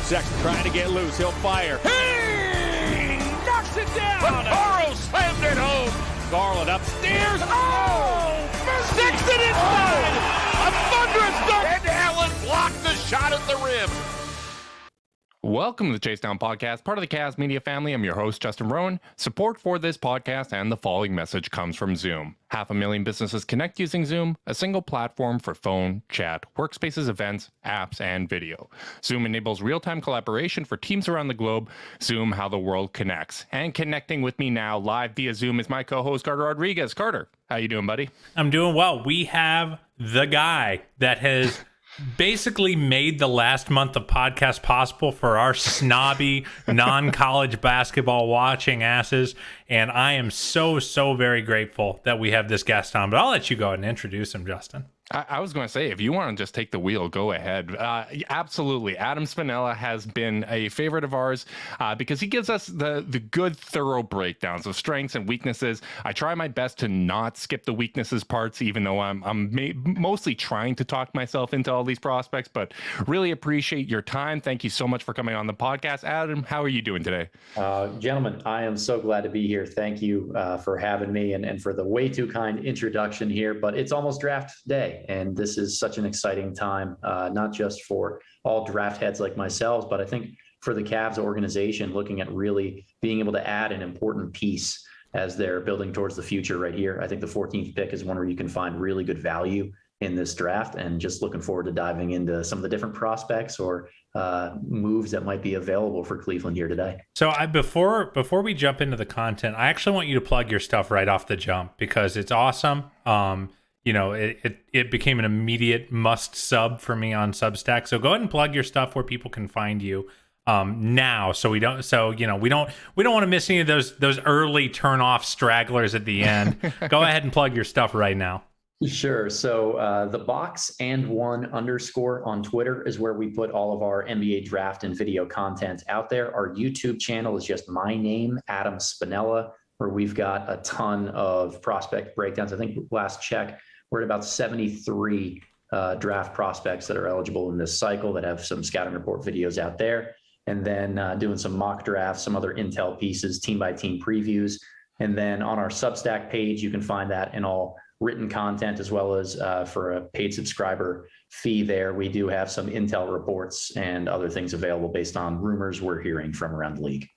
Sexton trying to get loose. He'll fire. He knocks it down. Burrow slammed it home. Garland upstairs. Oh! Sexton inside. A thunderous dunk. And Allen blocked the shot at the rim. Welcome to the Chase Down Podcast, part of the Cavs Media family. I'm your host, Justin Rowan. Support for this podcast and the following message comes from Zoom. 500,000 businesses connect using Zoom, a single platform for phone, chat, workspaces, events, apps, and video. Zoom enables real-time collaboration for teams around the globe. Zoom, how the world connects. And connecting with me now live via Zoom is my co-host, Carter Rodriguez. Carter, how you doing, buddy? I'm doing well. We have the guy that has basically made the last month of podcast possible for our snobby, non-college basketball watching asses. And I am so very grateful that we have this guest on. But I'll let you go ahead and introduce him, Justin. I was going to say, if you want to just take the wheel, go ahead. Absolutely. Adam Spinella has been a favorite of ours because he gives us the good, thorough breakdowns of strengths and weaknesses. I try my best to not skip the weaknesses parts, even though I'm mostly trying to talk myself into all these prospects, but really appreciate your time. Thank you so much for coming on the podcast. Adam, how are you doing today? Gentlemen, I am so glad to be here. Thank you for having me and for the way too kind introduction here, but it's almost draft day. And this is such an exciting time, not just for all draft heads like myself, but I think for the Cavs organization, looking at really being able to add an important piece as they're building towards the future right here. I think the 14th pick is one where you can find really good value in this draft, and just looking forward to diving into some of the different prospects or moves that might be available for Cleveland here today. So before we jump into the content, I actually want you to plug your stuff right off the jump because it's awesome. You know, it became an immediate must sub for me on Substack. So go ahead and plug your stuff where people can find you now. So we don't want to miss any of those early turn off stragglers at the end. Go ahead and plug your stuff right now. Sure. So the box and one _ on Twitter is where we put all of our NBA draft and video content out there. Our YouTube channel is just my name, Adam Spinella, where we've got a ton of prospect breakdowns. I think last check, we're at about 73 draft prospects that are eligible in this cycle that have some scouting report videos out there. And then doing some mock drafts, some other intel pieces, team by team previews. And then on our Substack page, you can find that in all written content, as well as for a paid subscriber fee there. We do have some intel reports and other things available based on rumors we're hearing from around the league.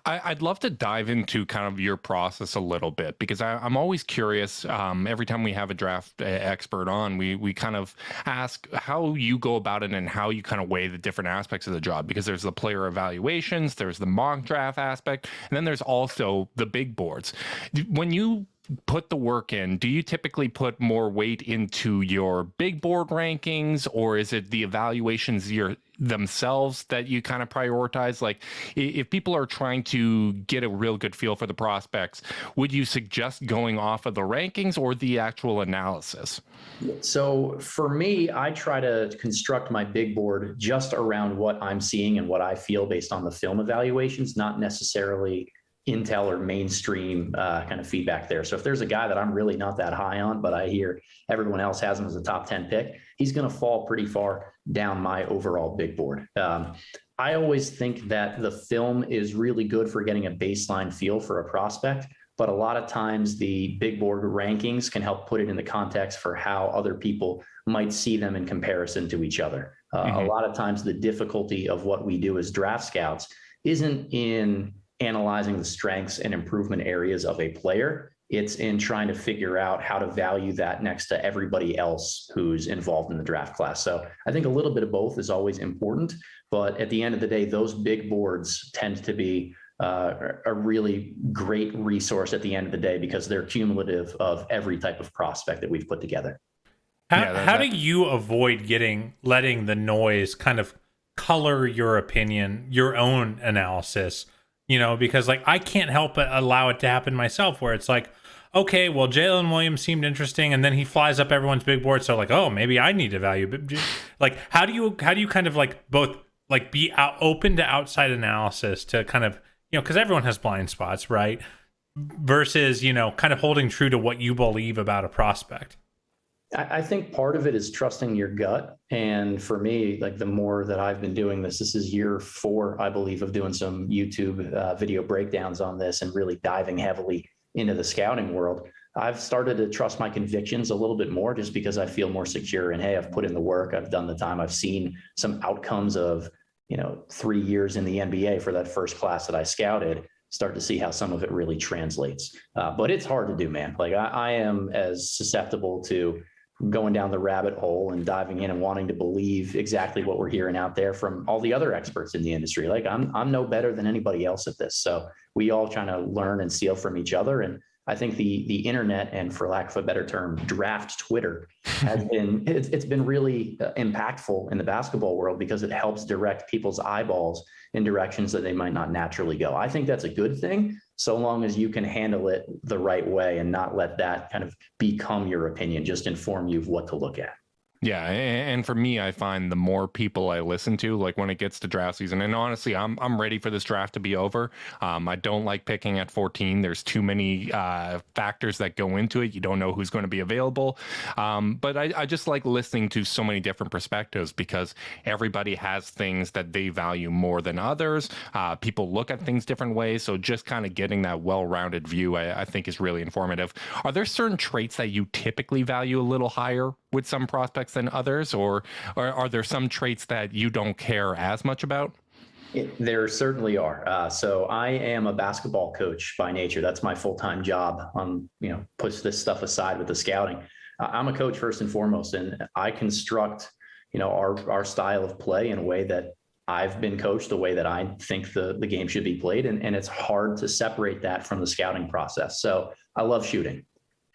I'd love to dive into kind of your process a little bit because I'm always curious. Every time we have a draft expert on, we kind of ask how you go about it and how you kind of weigh the different aspects of the job, because there's the player evaluations, there's the mock draft aspect, and then there's also the big boards. When you put the work in, do you typically put more weight into your big board rankings, or is it the evaluations themselves that you kind of prioritize? Like, if people are trying to get a real good feel for the prospects, would you suggest going off of the rankings or the actual analysis? So for me, I try to construct my big board just around what I'm seeing and what I feel based on the film evaluations, not necessarily intel or mainstream kind of feedback there. So if there's a guy that I'm really not that high on, but I hear everyone else has him as a top 10 pick, he's going to fall pretty far down my overall big board. I always think that the film is really good for getting a baseline feel for a prospect, but a lot of times the big board rankings can help put it in the context for how other people might see them in comparison to each other. A lot of times the difficulty of what we do as draft scouts isn't in analyzing the strengths and improvement areas of a player. It's in trying to figure out how to value that next to everybody else who's involved in the draft class. So I think a little bit of both is always important, but at the end of the day, those big boards tend to be a really great resource at the end of the day because they're cumulative of every type of prospect that we've put together. How do you avoid letting the noise kind of color your opinion, your own analysis? You know, because like I can't help but allow it to happen myself, where it's like, okay, well, Jalen Williams seemed interesting, and then he flies up everyone's big board. So like, oh, maybe I need to value. But like, how do you kind of like both like be open to outside analysis to kind of because everyone has blind spots, right? Versus, kind of holding true to what you believe about a prospect. I think part of it is trusting your gut. And for me, like the more that I've been doing this is year 4, I believe, of doing some YouTube video breakdowns on this and really diving heavily into the scouting world. I've started to trust my convictions a little bit more just because I feel more secure and, hey, I've put in the work, I've done the time, I've seen some outcomes of, 3 years in the NBA for that first class that I scouted, start to see how some of it really translates. But it's hard to do, man. Like I am as susceptible to going down the rabbit hole and diving in and wanting to believe exactly what we're hearing out there from all the other experts in the industry. Like I'm no better than anybody else at this. So we all trying to learn and steal from each other. And I think the internet, and for lack of a better term, draft Twitter has been, it's been really impactful in the basketball world because it helps direct people's eyeballs in directions that they might not naturally go. I think that's a good thing, so long as you can handle it the right way and not let that kind of become your opinion, just inform you of what to look at. Yeah, and for me, I find the more people I listen to, like when it gets to draft season, and honestly, I'm ready for this draft to be over. I don't like picking at 14. There's too many factors that go into it. You don't know who's going to be available. But I just like listening to so many different perspectives because everybody has things that they value more than others. People look at things different ways. So just kind of getting that well-rounded view, I think is really informative. Are there certain traits that you typically value a little higher with some prospects than others, or are there some traits that you don't care as much about? There certainly are. So I am a basketball coach by nature. That's my full-time job. Push this stuff aside with the scouting. I'm a coach first and foremost, and I construct, our style of play in a way that I've been coached, the way that I think the game should be played. And it's hard to separate that from the scouting process. So I love shooting.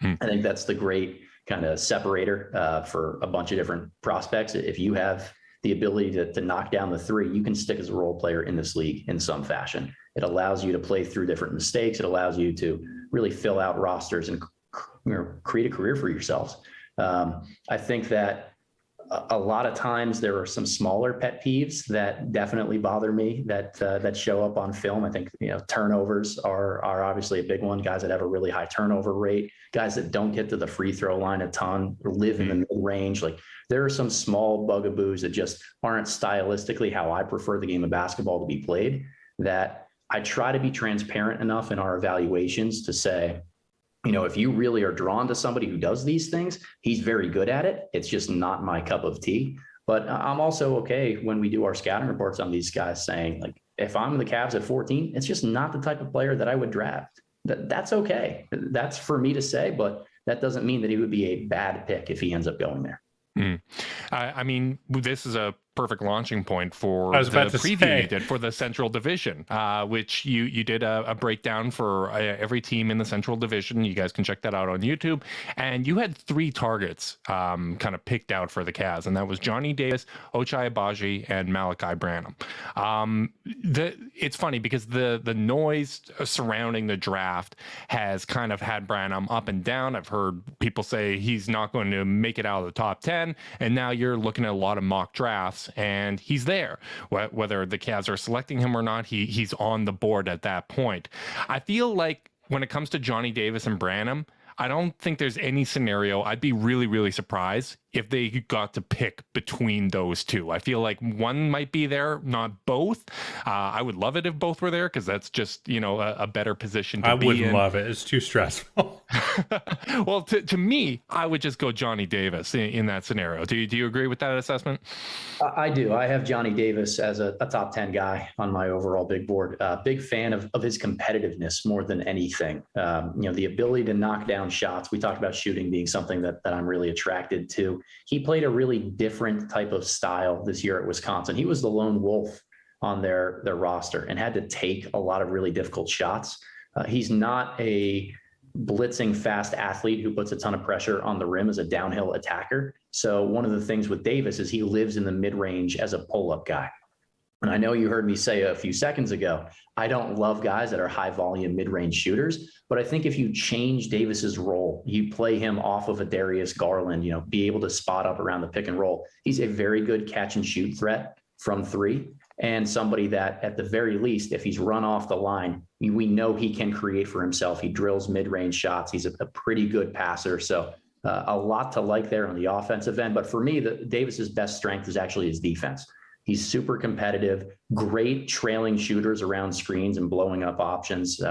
I think that's the great kind of separator for a bunch of different prospects. If you have the ability to knock down the three, you can stick as a role player in this league in some fashion. It allows you to play through different mistakes. It allows you to really fill out rosters and create a career for yourselves. I think that a lot of times there are some smaller pet peeves that definitely bother me that show up on film. I think, turnovers are obviously a big one. Guys that have a really high turnover rate, guys that don't get to the free throw line a ton or live in the mid range. Like there are some small bugaboos that just aren't stylistically how I prefer the game of basketball to be played, that I try to be transparent enough in our evaluations to say, if you really are drawn to somebody who does these things, he's very good at it. It's just not my cup of tea. But I'm also okay when we do our scouting reports on these guys saying, like, if I'm the Cavs at 14, it's just not the type of player that I would draft. That's okay. That's for me to say, but that doesn't mean that he would be a bad pick if he ends up going there. I mean, this is a perfect launching point for the preview you did for the Central Division, which you did a breakdown for every team in the Central Division. You guys can check that out on YouTube. And you had 3 targets kind of picked out for the Cavs, and that was Johnny Davis, Ochai Agbaji, and Malachi Branham. It's funny because the noise surrounding the draft has kind of had Branham up and down. I've heard people say he's not going to make it out of the top 10, and now you're looking at a lot of mock drafts and he's there. Whether the Cavs are selecting him or not, he's on the board at that point. I feel like when it comes to Johnny Davis and Branham, I don't think there's any scenario. I'd be really, really surprised if they got to pick between those two. I feel like one might be there, not both. I would love it if both were there because that's just, a better position to be in. I wouldn't love it. It's too stressful. Well, to me, I would just go Johnny Davis in that scenario. Do you agree with that assessment? I do. I have Johnny Davis as a top 10 guy on my overall big board. Big fan of his competitiveness more than anything. The ability to knock down shots. We talked about shooting being something that I'm really attracted to. He played a really different type of style this year at Wisconsin. He was the lone wolf on their roster and had to take a lot of really difficult shots. He's not a blitzing fast athlete who puts a ton of pressure on the rim as a downhill attacker. So one of the things with Davis is he lives in the mid-range as a pull-up guy. And I know you heard me say a few seconds ago, I don't love guys that are high volume mid-range shooters, but I think if you change Davis's role, you play him off of a Darius Garland, be able to spot up around the pick and roll. He's a very good catch and shoot threat from 3. and somebody that at the very least, if he's run off the line, we know he can create for himself. He drills mid-range shots. He's a pretty good passer. So a lot to like there on the offensive end. But for me, Davis's best strength is actually his defense. He's super competitive, great trailing shooters around screens and blowing up options.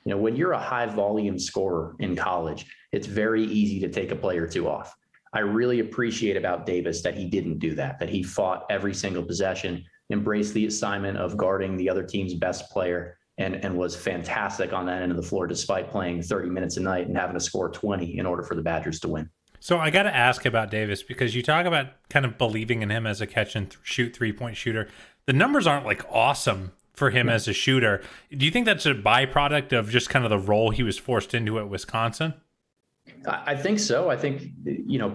When you're a high volume scorer in college, it's very easy to take a play or two off. I really appreciate about Davis that he didn't do that he fought every single possession, embraced the assignment of guarding the other team's best player, and was fantastic on that end of the floor, despite playing 30 minutes a night and having to score 20 in order for the Badgers to win. So I got to ask about Davis, because you talk about kind of believing in him as a catch and shoot 3-point shooter. The numbers aren't like awesome for him as a shooter. Do you think that's a byproduct of just kind of the role he was forced into at Wisconsin? I think so. I think,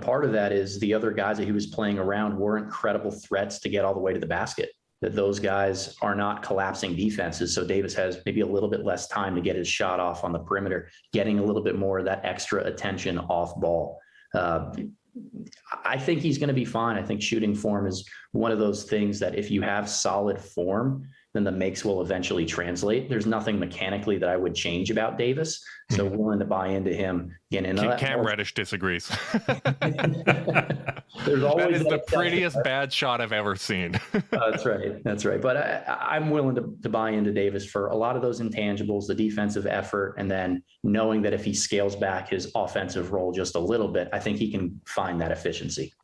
part of that is the other guys that he was playing around weren't credible threats to get all the way to the basket, that those guys are not collapsing defenses. So Davis has maybe a little bit less time to get his shot off on the perimeter, getting a little bit more of that extra attention off ball. I think he's going to be fine. I think shooting form is one of those things that if you have solid form, then the makes will eventually translate. There's nothing mechanically that I would change about Davis. So willing to buy into him. Again, Cam Reddish disagrees. There's always that is the prettiest bad shot I've ever seen. That's right. But I'm willing to buy into Davis for a lot of those intangibles, the defensive effort, and then knowing that if he scales back his offensive role just a little bit, I think he can find that efficiency.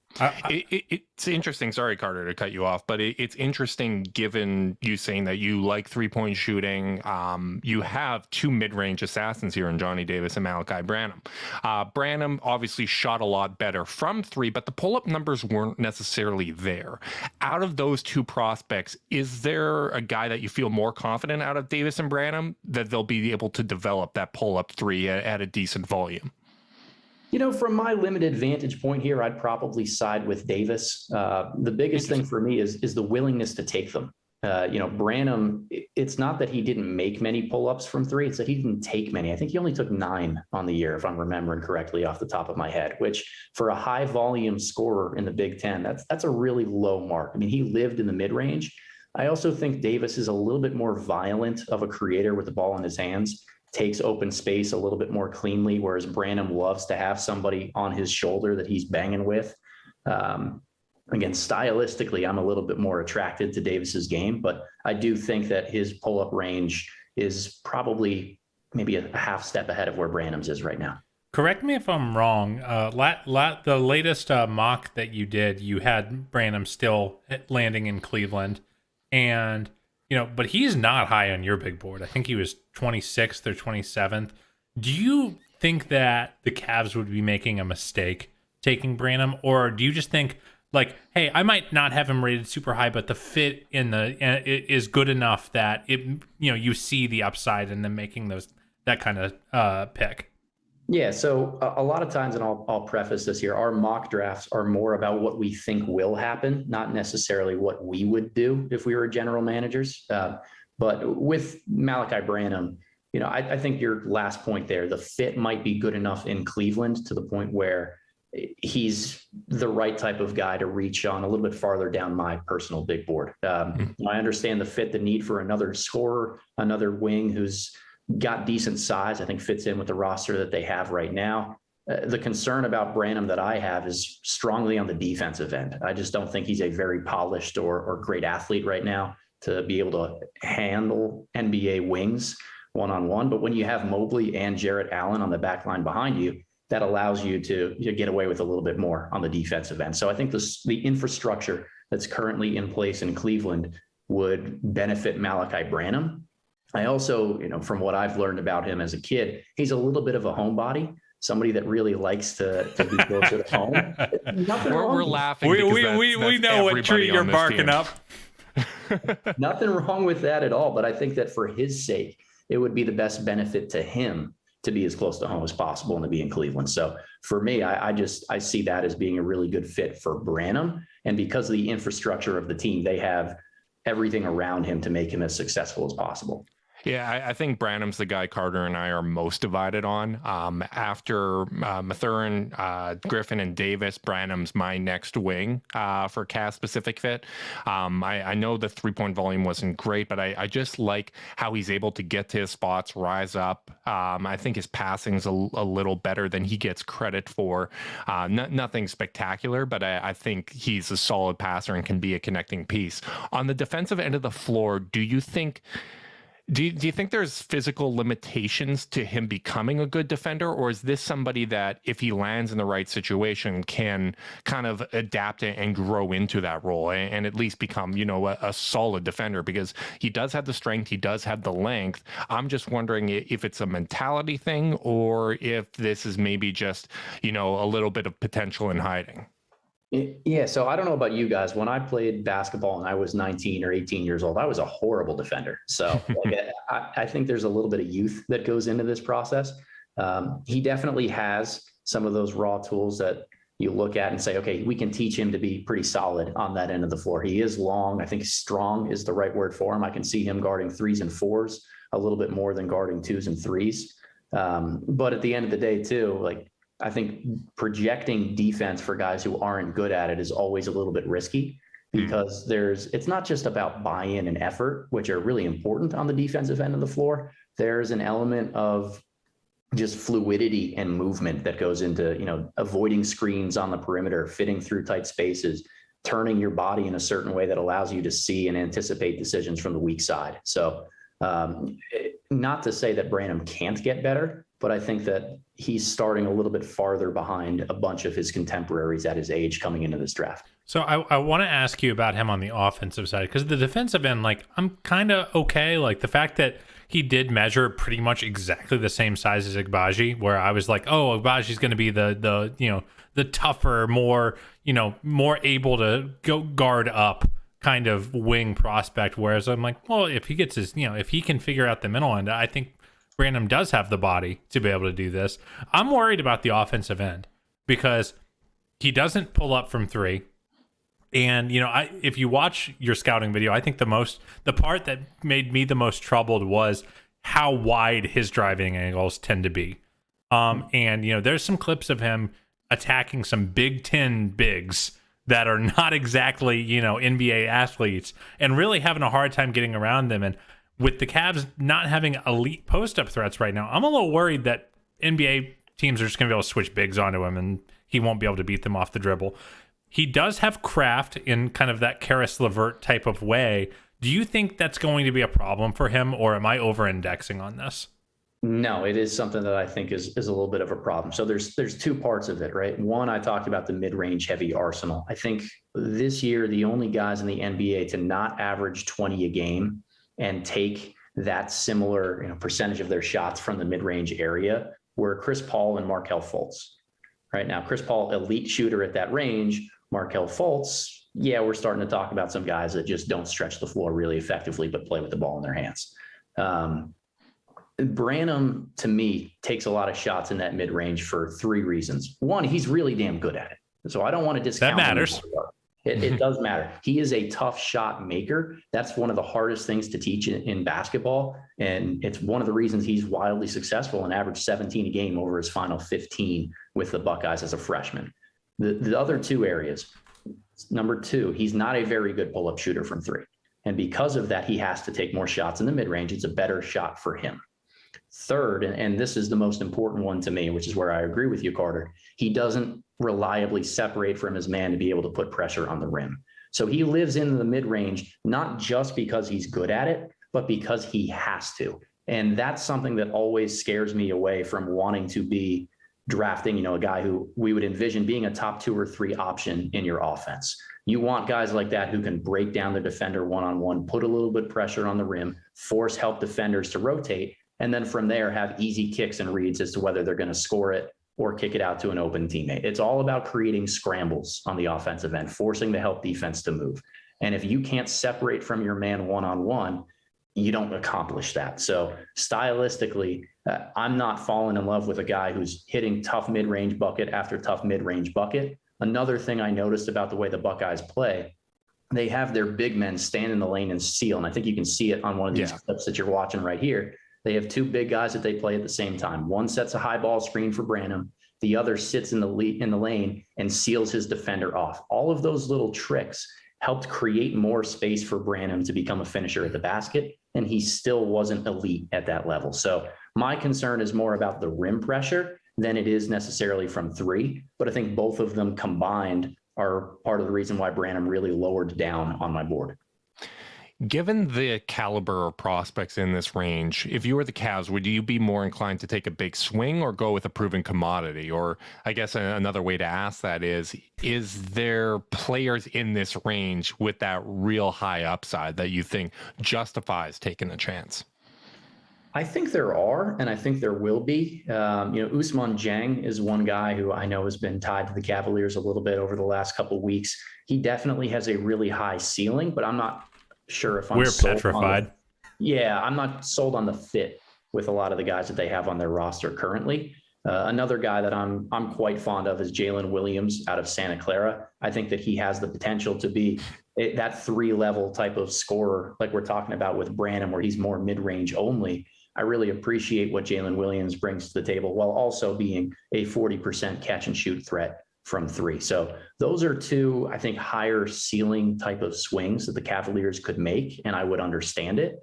It's interesting. Sorry, Carter, to cut you off, but it's interesting given you saying that you like 3-point shooting. You have two mid-range assassins here in Johnny Davis and Malachi Branham. Branham obviously shot a lot better from three, but the pull-up numbers weren't necessarily there. Out of those two prospects, is there a guy that you feel more confident out of Davis and Branham that they'll be able to develop that pull-up three at a decent volume? From my limited vantage point here, I'd probably side with Davis. The biggest thing for me is the willingness to take them. Branham, it's not that he didn't make many pull-ups from three. It's that he didn't take many. I think he only took 9 on the year, if I'm remembering correctly off the top of my head, which for a high volume scorer in the Big Ten, that's a really low mark. I mean, he lived in the mid-range. I also think Davis is a little bit more violent of a creator with the ball in his hands, takes open space a little bit more cleanly, whereas Branham loves to have somebody on his shoulder that he's banging with. Again, stylistically, I'm a little bit more attracted to Davis's game, but I do think that his pull-up range is probably maybe a half step ahead of where Branham's is right now. Correct me if I'm wrong. The latest mock that you did, you had Branham still landing in Cleveland, and but he's not high on your big board. I think he was 26th or 27th. Do you think that the Cavs would be making a mistake taking Branham, or do you just think like, hey, I might not have him rated super high, but the fit is good enough that you see the upside in them making that kind of pick? Yeah, so a lot of times, and I'll preface this here, our mock drafts are more about what we think will happen, not necessarily what we would do if we were general managers. But with Malachi Branham, I think your last point there, the fit might be good enough in Cleveland to the point where he's the right type of guy to reach on a little bit farther down my personal big board. I understand the need for another scorer, another wing who's got decent size, I think fits in with the roster that they have right now. The concern about Branham that I have is strongly on the defensive end. I just don't think he's a very polished or great athlete right now to be able to handle NBA wings one-on-one. But when you have Mobley and Jarrett Allen on the back line behind you, that allows you to get away with a little bit more on the defensive end. So I think the infrastructure that's currently in place in Cleveland would benefit Malachi Branham. I also, from what I've learned about him as a kid, he's a little bit of a homebody, somebody that really likes to be closer to home. We're laughing. We know what tree you're barking up. Nothing wrong with that at all. But I think that for his sake, it would be the best benefit to him to be as close to home as possible and to be in Cleveland. So for me, I see that as being a really good fit for Branham. And because of the infrastructure of the team, they have everything around him to make him as successful as possible. Yeah, I think Branham's the guy Carter and I are most divided on. After Mathurin, Griffin, and Davis, Branham's my next wing for Cavs specific fit. I know the 3-point volume wasn't great, but I just like how he's able to get to his spots, rise up. I think his passing's a little better than he gets credit for. Nothing spectacular, but I think he's a solid passer and can be a connecting piece. On the defensive end of the floor, do you think there's physical limitations to him becoming a good defender, or is this somebody that, if he lands in the right situation, can kind of adapt and grow into that role and at least become, a solid defender? Because he does have the strength, he does have the length. I'm just wondering if it's a mentality thing or if this is maybe just, a little bit of potential in hiding. Yeah, so I don't know about you guys. When I played basketball and I was 19 or 18 years old, I was a horrible defender. So I think there's a little bit of youth that goes into this process. He definitely has some of those raw tools that you look at and say, okay, we can teach him to be pretty solid on that end of the floor. He is long. I think strong is the right word for him. I can see him guarding 3s and 4s a little bit more than guarding 2s and 3s. But at the end of the day, too, I think projecting defense for guys who aren't good at it is always a little bit risky, because it's not just about buy-in and effort, which are really important on the defensive end of the floor. There's an element of just fluidity and movement that goes into, avoiding screens on the perimeter, fitting through tight spaces, turning your body in a certain way that allows you to see and anticipate decisions from the weak side. So not to say that Branham can't get better, but I think that he's starting a little bit farther behind a bunch of his contemporaries at his age coming into this draft. So I want to ask you about him on the offensive side, because the defensive end, I'm kind of okay. The fact that he did measure pretty much exactly the same size as Agbaji, where I was like, oh, Agbaji's going to be the tougher, more able to go guard up kind of wing prospect. Whereas I'm like, well, if he gets his, if he can figure out the middle end, I think Branham does have the body to be able to do this. I'm worried about the offensive end because he doesn't pull up from 3. And, if you watch your scouting video, I think the part that made me the most troubled was how wide his driving angles tend to be. And, there's some clips of him attacking some Big Ten bigs that are not exactly, NBA athletes, and really having a hard time getting around them. And with the Cavs not having elite post-up threats right now, I'm a little worried that NBA teams are just going to be able to switch bigs onto him and he won't be able to beat them off the dribble. He does have craft in kind of that Karis LeVert type of way. Do you think that's going to be a problem for him, or am I over-indexing on this? No, it is something that I think is a little bit of a problem. So there's 2 parts of it, right? One, I talked about the mid-range heavy arsenal. I think this year, the only guys in the NBA to not average 20 a game and take that similar percentage of their shots from the mid-range area were Chris Paul and Markelle Fultz. Right now, Chris Paul, elite shooter at that range. Markelle Fultz, we're starting to talk about some guys that just don't stretch the floor really effectively, but play with the ball in their hands. Branham, to me, takes a lot of shots in that mid-range for 3 reasons. One, he's really damn good at it. So I don't want to discount that matters. It does matter. He is a tough shot maker. That's one of the hardest things to teach in basketball. And it's one of the reasons he's wildly successful and averaged 17 a game over his final 15 with the Buckeyes as a freshman. The other 2 areas, number 2, he's not a very good pull-up shooter from 3. And because of that, he has to take more shots in the mid-range. It's a better shot for him. Third, and this is the most important one to me, which is where I agree with you, Carter, he doesn't reliably separate from his man to be able to put pressure on the rim. So he lives in the mid-range, not just because he's good at it, but because he has to. And that's something that always scares me away from wanting to be drafting, a guy who we would envision being a top 2 or 3 option in your offense. You want guys like that who can break down the defender one-on-one, put a little bit of pressure on the rim, help defenders to rotate, and then from there have easy kicks and reads as to whether they're going to score it or kick it out to an open teammate. It's all about creating scrambles on the offensive end, forcing the help defense to move. And if you can't separate from your man one-on-one, you don't accomplish that. So stylistically, I'm not falling in love with a guy who's hitting tough mid-range bucket after tough mid-range bucket. Another thing I noticed about the way the Buckeyes play they have their big men stand in the lane and seal. And I think you can see it on one of these clips that you're watching right here. They have two big guys that they play at the same time. One sets a high ball screen for Branham. The other sits in the lane and seals his defender off. All of those little tricks helped create more space for Branham to become a finisher at the basket, and he still wasn't elite at that level. So my concern is more about the rim pressure than it is necessarily from three, but I think both of them combined are part of the reason why Branham really lowered down on my board. Given the caliber of prospects in this range, if you were the Cavs, would you be more inclined to take a big swing or go with a proven commodity? Or I guess another way to ask that is there players in this range with that real high upside that you think justifies taking a chance? I think there are, and I think there will be. Usman Jang is one guy who I know has been tied to the Cavaliers a little bit over the last couple of weeks. He definitely has a really high ceiling, but I'm not sure if I'm petrified. I'm not sold on the fit with a lot of the guys that they have on their roster currently. Another guy that I'm quite fond of is Jalen Williams out of Santa Clara. I think that he has the potential to be that 3-level type of scorer like we're talking about with Branham, where he's more mid-range only. I really appreciate what Jalen Williams brings to the table while also being a 40% catch and shoot threat from three. So those are two, I think, higher ceiling type of swings that the Cavaliers could make, and I would understand it.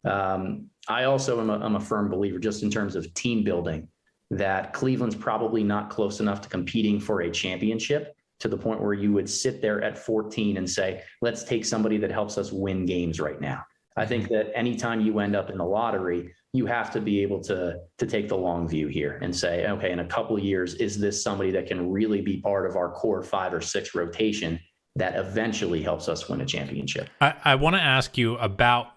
I also am a firm believer, just in terms of team building, that Cleveland's probably not close enough to competing for a championship to the point where you would sit there at 14 and say, let's take somebody that helps us win games right now. I think that anytime you end up in the lottery, you have to be able to take the long view here and say, okay, in a couple of years, is this somebody that can really be part of our core 5 or 6 rotation that eventually helps us win a championship? I want to ask you about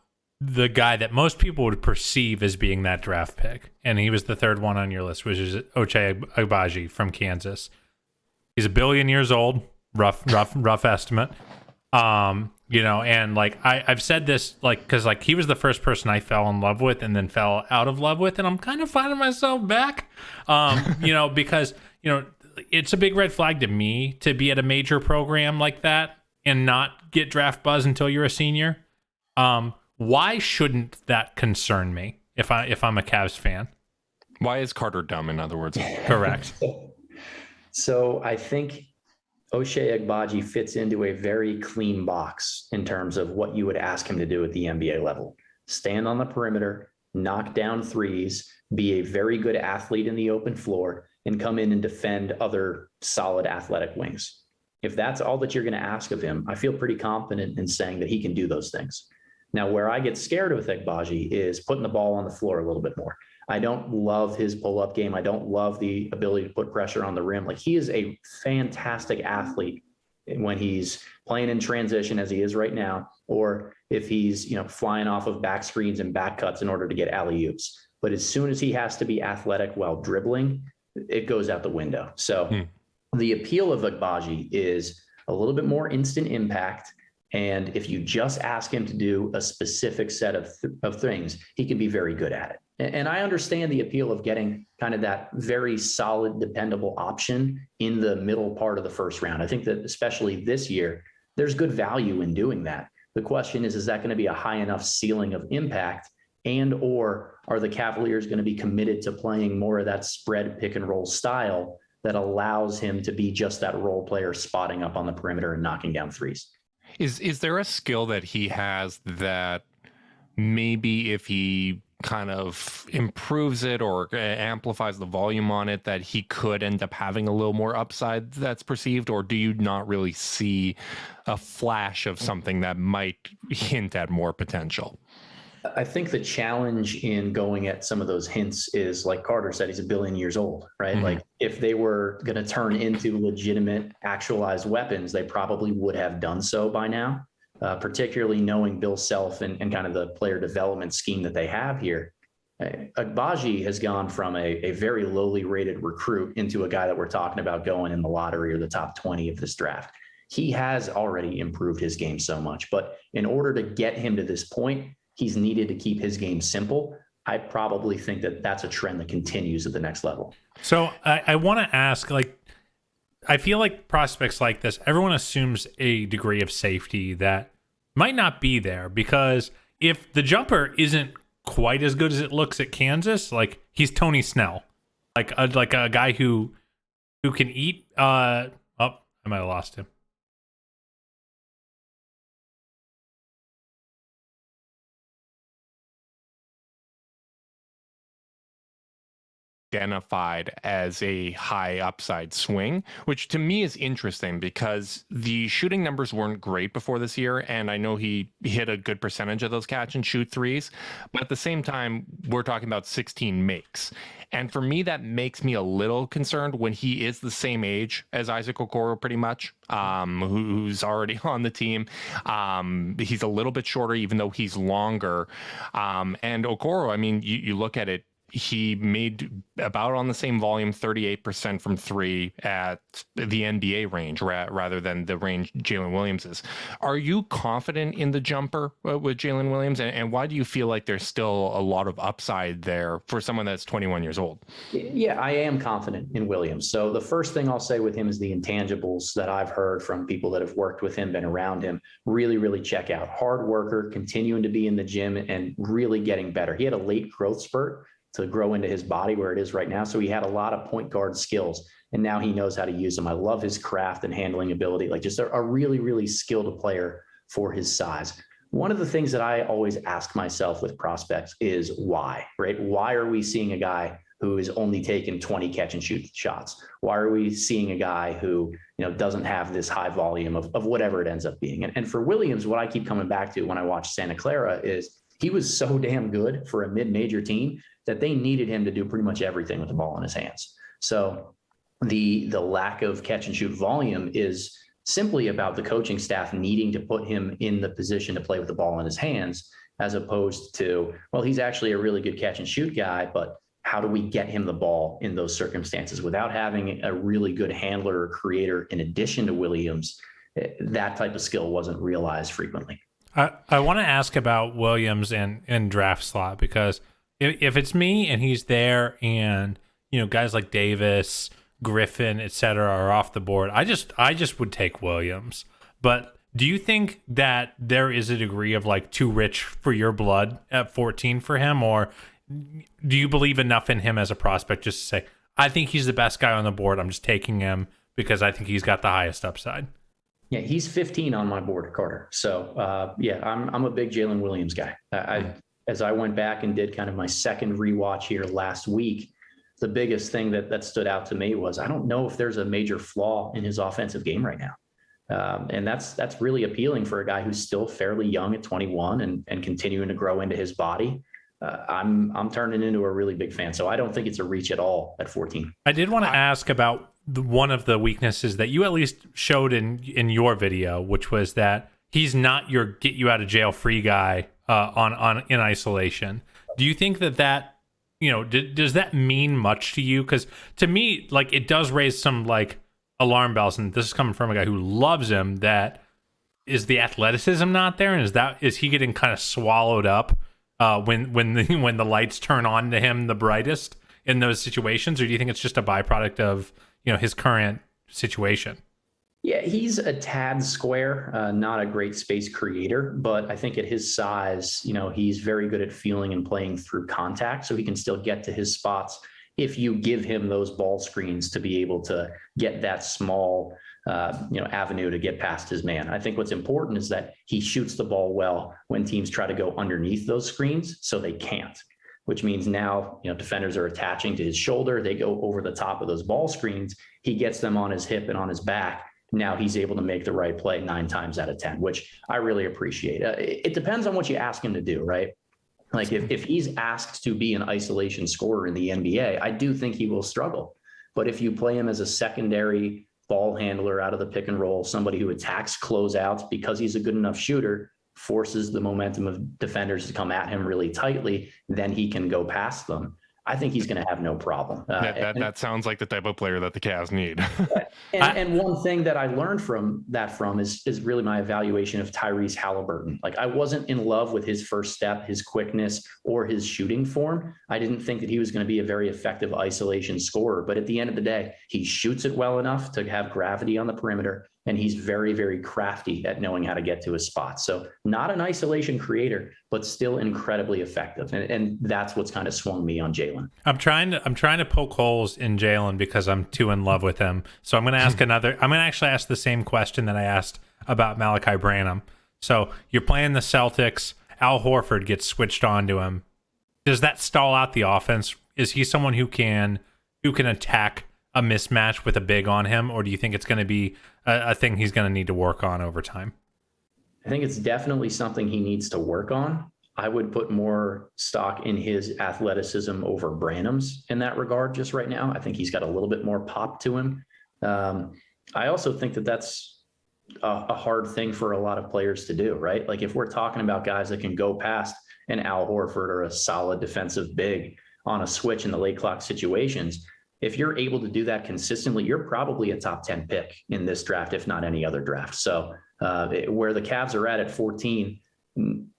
the guy that most people would perceive as being that draft pick, and he was the third one on your list, which is Ochai Agbaji from Kansas. He's 1 billion years old, rough estimate. And like I've said this, like, because like he was the first person I fell in love with and then fell out of love with, and I'm kind of finding myself back, because it's a big red flag to me to be at a major program like that and not get draft buzz until you're a senior. Why shouldn't that concern me if I'm a Cavs fan? Why is Carter dumb, in other words? Correct. So I think Ochai Agbaji fits into a very clean box in terms of what you would ask him to do at the NBA level. Stand on the perimeter, knock down threes, be a very good athlete in the open floor, and come in and defend other solid athletic wings. If that's all that you're going to ask of him, I feel pretty confident in saying that he can do those things. Now, where I get scared with Agbaji is putting the ball on the floor a little bit more. I don't love his pull-up game. I don't love the ability to put pressure on the rim. Like, he is a fantastic athlete when he's playing in transition, as he is right now, or if he's, flying off of back screens and back cuts in order to get alley-oops. But as soon as he has to be athletic while dribbling, it goes out the window. So the appeal of Agbaji is a little bit more instant impact. And if you just ask him to do a specific set of things, he can be very good at it. And I understand the appeal of getting kind of that very solid, dependable option in the middle part of the first round. I think that especially this year, there's good value in doing that. The question is that going to be a high enough ceiling of impact, and or are the Cavaliers going to be committed to playing more of that spread pick and roll style that allows him to be just that role player spotting up on the perimeter and knocking down threes? Is there a skill that he has that maybe if he kind of improves it or amplifies the volume on it, that he could end up having a little more upside that's perceived? Or do you not really see a flash of something that might hint at more potential? I think the challenge in going at some of those hints is, like Carter said, he's 1 billion years old, right? Mm-hmm. Like, if they were going to turn into legitimate actualized weapons, they probably would have done so by now. Particularly knowing Bill Self and kind of the player development scheme that they have here. Agbaji has gone from a very lowly rated recruit into a guy that we're talking about going in the lottery or the top 20 of this draft. He has already improved his game so much, but in order to get him to this point, he's needed to keep his game simple. I probably think that that's a trend that continues at the next level. So I want to ask, like, I feel like prospects like this, everyone assumes a degree of safety that might not be there, because if the jumper isn't quite as good as it looks at Kansas, like he's Tony Snell, like a guy who can eat. I might have lost him. Identified as a high upside swing, which to me is interesting because the shooting numbers weren't great before this year, and I know he hit a good percentage of those catch and shoot threes, but at the same time we're talking about 16 makes, and for me that makes me a little concerned when he is the same age as Isaac Okoro pretty much, who's already on the team. He's a little bit shorter even though he's longer, and Okoro, I mean, you look at it, he made about on the same volume, 38% from three at the NBA range rather than the range Jalen Williams is. Are you confident in the jumper with Jalen Williams? And why do you feel like there's still a lot of upside there for someone that's 21 years old? Yeah, I am confident in Williams. So the first thing I'll say with him is the intangibles that I've heard from people that have worked with him, been around him, really, really check out. Hard worker, continuing to be in the gym and really getting better. He had a late growth spurt to grow into his body where it is right now. So he had a lot of point guard skills, and now he knows how to use them. I love his craft and handling ability, like just a really, really skilled player for his size. One of the things that I always ask myself with prospects is why, right? Why are we seeing a guy who is only taking 20 catch and shoot shots? Why are we seeing a guy who, doesn't have this high volume of whatever it ends up being? And for Williams, what I keep coming back to when I watch Santa Clara is he was so damn good for a mid-major team that they needed him to do pretty much everything with the ball in his hands. So the lack of catch and shoot volume is simply about the coaching staff needing to put him in the position to play with the ball in his hands, as opposed to, well, he's actually a really good catch and shoot guy, but how do we get him the ball in those circumstances without having a really good handler or creator in addition to Williams? That type of skill wasn't realized frequently. I want to ask about Williams and draft slot, because if it's me and he's there and, guys like Davis, Griffin, etc. are off the board, I just would take Williams. But do you think that there is a degree of like too rich for your blood at 14 for him, or do you believe enough in him as a prospect just to say, I think he's the best guy on the board, I'm just taking him because I think he's got the highest upside? Yeah, he's 15 on my board, Carter. So, I'm a big Jalen Williams guy. As I went back and did kind of my second rewatch here last week, the biggest thing that stood out to me was I don't know if there's a major flaw in his offensive game right now. And that's really appealing for a guy who's still fairly young at 21 and continuing to grow into his body. I'm turning into a really big fan. So I don't think it's a reach at all at 14. I did want to ask about one of the weaknesses that you at least showed in your video, which was that he's not your get you out of jail free guy in isolation. Do you think that does that mean much to you? Because to me, like, it does raise some like alarm bells, and this is coming from a guy who loves him. That is the athleticism not there, and is he getting kind of swallowed up when the lights turn on to him the brightest in those situations, or do you think it's just a byproduct of his current situation? Yeah, he's a tad square, not a great space creator, but I think at his size, he's very good at feeling and playing through contact, so he can still get to his spots if you give him those ball screens to be able to get that small, avenue to get past his man. I think what's important is that he shoots the ball well when teams try to go underneath those screens, so they can't, which means now, defenders are attaching to his shoulder. They go over the top of those ball screens. He gets them on his hip and on his back. Now he's able to make the right play 9 times out of 10, which I really appreciate. It depends on what you ask him to do, right? Like if he's asked to be an isolation scorer in the NBA, I do think he will struggle. But if you play him as a secondary ball handler out of the pick and roll, somebody who attacks closeouts because he's a good enough shooter, forces the momentum of defenders to come at him really tightly, then he can go past them. I think he's going to have no problem. That sounds like the type of player that the Cavs need. and one thing that I learned from is really my evaluation of Tyrese Halliburton. Like, I wasn't in love with his first step, his quickness, or his shooting form. I didn't think that he was going to be a very effective isolation scorer. But at the end of the day, he shoots it well enough to have gravity on the perimeter. And he's very, very crafty at knowing how to get to his spots. So not an isolation creator, but still incredibly effective. And that's what's kind of swung me on Jaylen. I'm trying to poke holes in Jaylen because I'm too in love with him. So I'm going to ask I'm going to actually ask the same question that I asked about Malachi Branham. So you're playing the Celtics. Al Horford gets switched on to him. Does that stall out the offense? Is he someone who can attack a mismatch with a big on him, or do you think it's going to be a thing he's going to need to work on over time? I think it's definitely something he needs to work on. I would put more stock in his athleticism over Branham's in that regard just right now. I think he's got a little bit more pop to him. I also think that that's a hard thing for a lot of players to do, right? Like, if we're talking about guys that can go past an Al Horford or a solid defensive big on a switch in the late clock situations, if you're able to do that consistently, you're probably a top 10 pick in this draft, if not any other draft. So where the Cavs are at 14,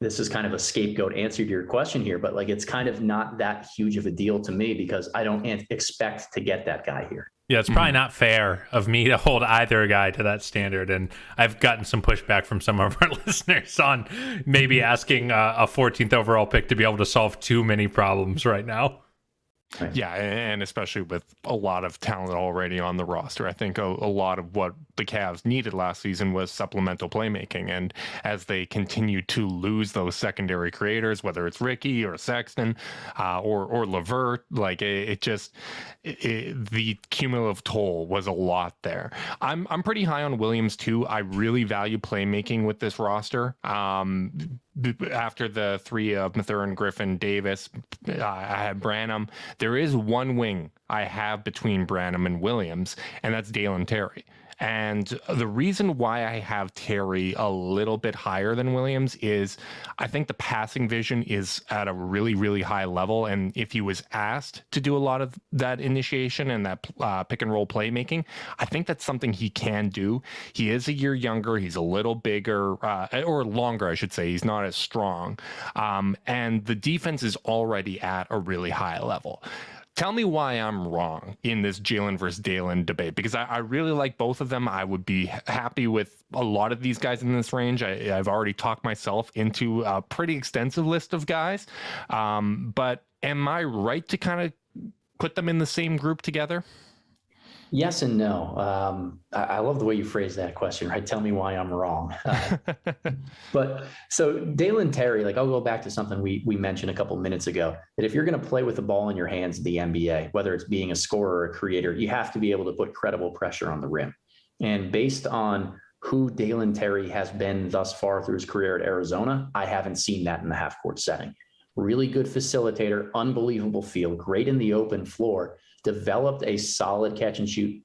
this is kind of a scapegoat answer to your question here, but like, it's kind of not that huge of a deal to me because I don't expect to get that guy here. Yeah, it's probably not fair of me to hold either guy to that standard. And I've gotten some pushback from some of our listeners on maybe asking a 14th overall pick to be able to solve too many problems right now. Right. Yeah, and especially with a lot of talent already on the roster. I think a lot of what the Cavs needed last season was supplemental playmaking. And as they continue to lose those secondary creators, whether it's Ricky or Sexton or LeVert, like the cumulative toll was a lot there. I'm pretty high on Williams too. I really value playmaking with this roster. After the three of Mathurin, Griffin, Davis, I had Branham. There is one wing I have between Branham and Williams, and that's Dalen Terry. And the reason why I have Terry a little bit higher than Williams is I think the passing vision is at a really, really high level. And if he was asked to do a lot of that initiation and that pick and roll playmaking, I think that's something he can do. He is a year younger. He's a little bigger or longer, I should say. He's not as strong. And the defense is already at a really high level. Tell me why I'm wrong in this Jaylen versus Dalen debate, because I really like both of them. I would be happy with a lot of these guys in this range. I've already talked myself into a pretty extensive list of guys. But am I right to kind of put them in the same group together? Yes and no. I love the way you phrase that question, right? Tell me why I'm wrong. But so Dalen Terry, like, I'll go back to something we mentioned a couple minutes ago, that if you're going to play with the ball in your hands in the NBA, whether it's being a scorer or a creator, you have to be able to put credible pressure on the rim. And based on who Dalen Terry has been thus far through his career at Arizona, I haven't seen that in the half court setting. Really good facilitator, unbelievable feel, great in the open floor, developed a solid catch and shoot,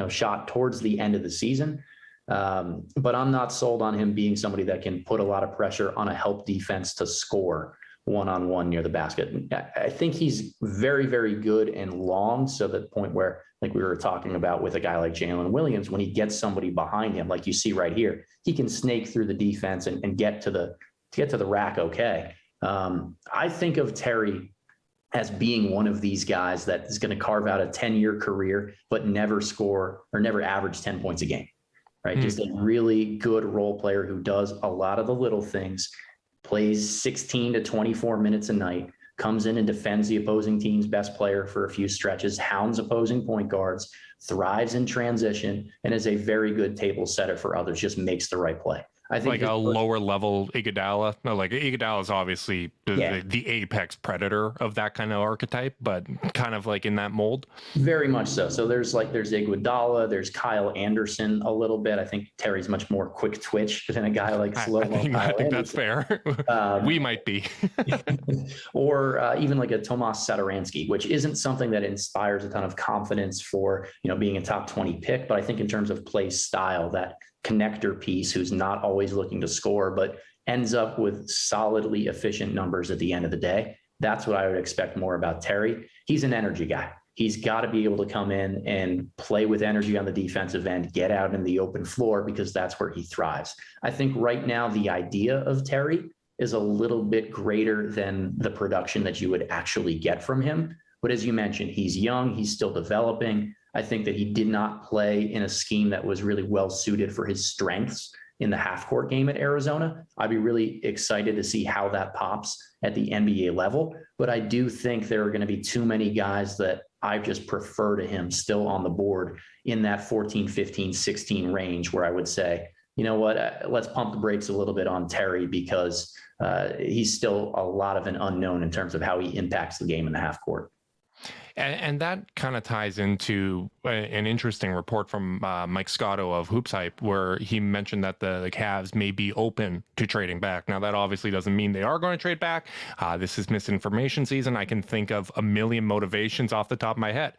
shot towards the end of the season. But I'm not sold on him being somebody that can put a lot of pressure on a help defense to score one-on-one near the basket. I think he's very, very good and long. So the point where, like we were talking about with a guy like Jalen Williams, when he gets somebody behind him, like you see right here, he can snake through the defense and get to the rack. Okay. I think of Terry as being one of these guys that is going to carve out a 10-year career, but never score or never average 10 points a game, right? Just a really good role player who does a lot of the little things, plays 16 to 24 minutes a night, comes in and defends the opposing team's best player for a few stretches, hounds opposing point guards, thrives in transition, and is a very good table setter for others, just makes the right play. I think like a lower level Iguodala. No, like Iguodala is obviously the apex predator of that kind of archetype, but kind of like in that mold. Very much so. So there's Iguodala, there's Kyle Anderson a little bit. I think Terry's much more quick twitch than a guy like slow-mo. I think that's fair. We might be. Or even like a Tomas Satoransky, which isn't something that inspires a ton of confidence for, being a top 20 pick. But I think in terms of play style, that connector piece who's not always looking to score, but ends up with solidly efficient numbers at the end of the day. That's what I would expect more about Terry. he's an energy guy. He's got to be able to come in and play with energy on the defensive end, get out in the open floor, because that's where he thrives. I think right now the idea of Terry is a little bit greater than the production that you would actually get from him. But as you mentioned, he's young, he's still developing. I think that he did not play in a scheme that was really well suited for his strengths in the half court game at Arizona. I'd be really excited to see how that pops at the NBA level. But I do think there are going to be too many guys that I just prefer to him still on the board in that 14, 15, 16 range, where I would say, you know what, let's pump the brakes a little bit on Terry, because he's still a lot of an unknown in terms of how he impacts the game in the half court. And that kind of ties into an interesting report from Mike Scotto of Hoops Hype, where he mentioned that the Cavs may be open to trading back. Now, that obviously doesn't mean they are going to trade back. This is misinformation season. I can think of a million motivations off the top of my head,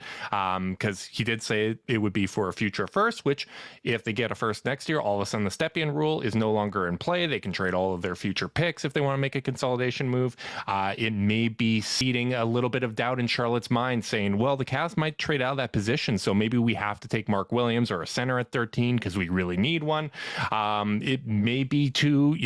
because he did say it would be for a future first, which if they get a first next year, all of a sudden the Stepien rule is no longer in play. They can trade all of their future picks if they want to make a consolidation move. It may be seeding a little bit of doubt in Charlotte's mind, saying, well, the Cavs might trade out of that position, so maybe we have to take Mark Williams or a center at 13 because we really need one. It may be to,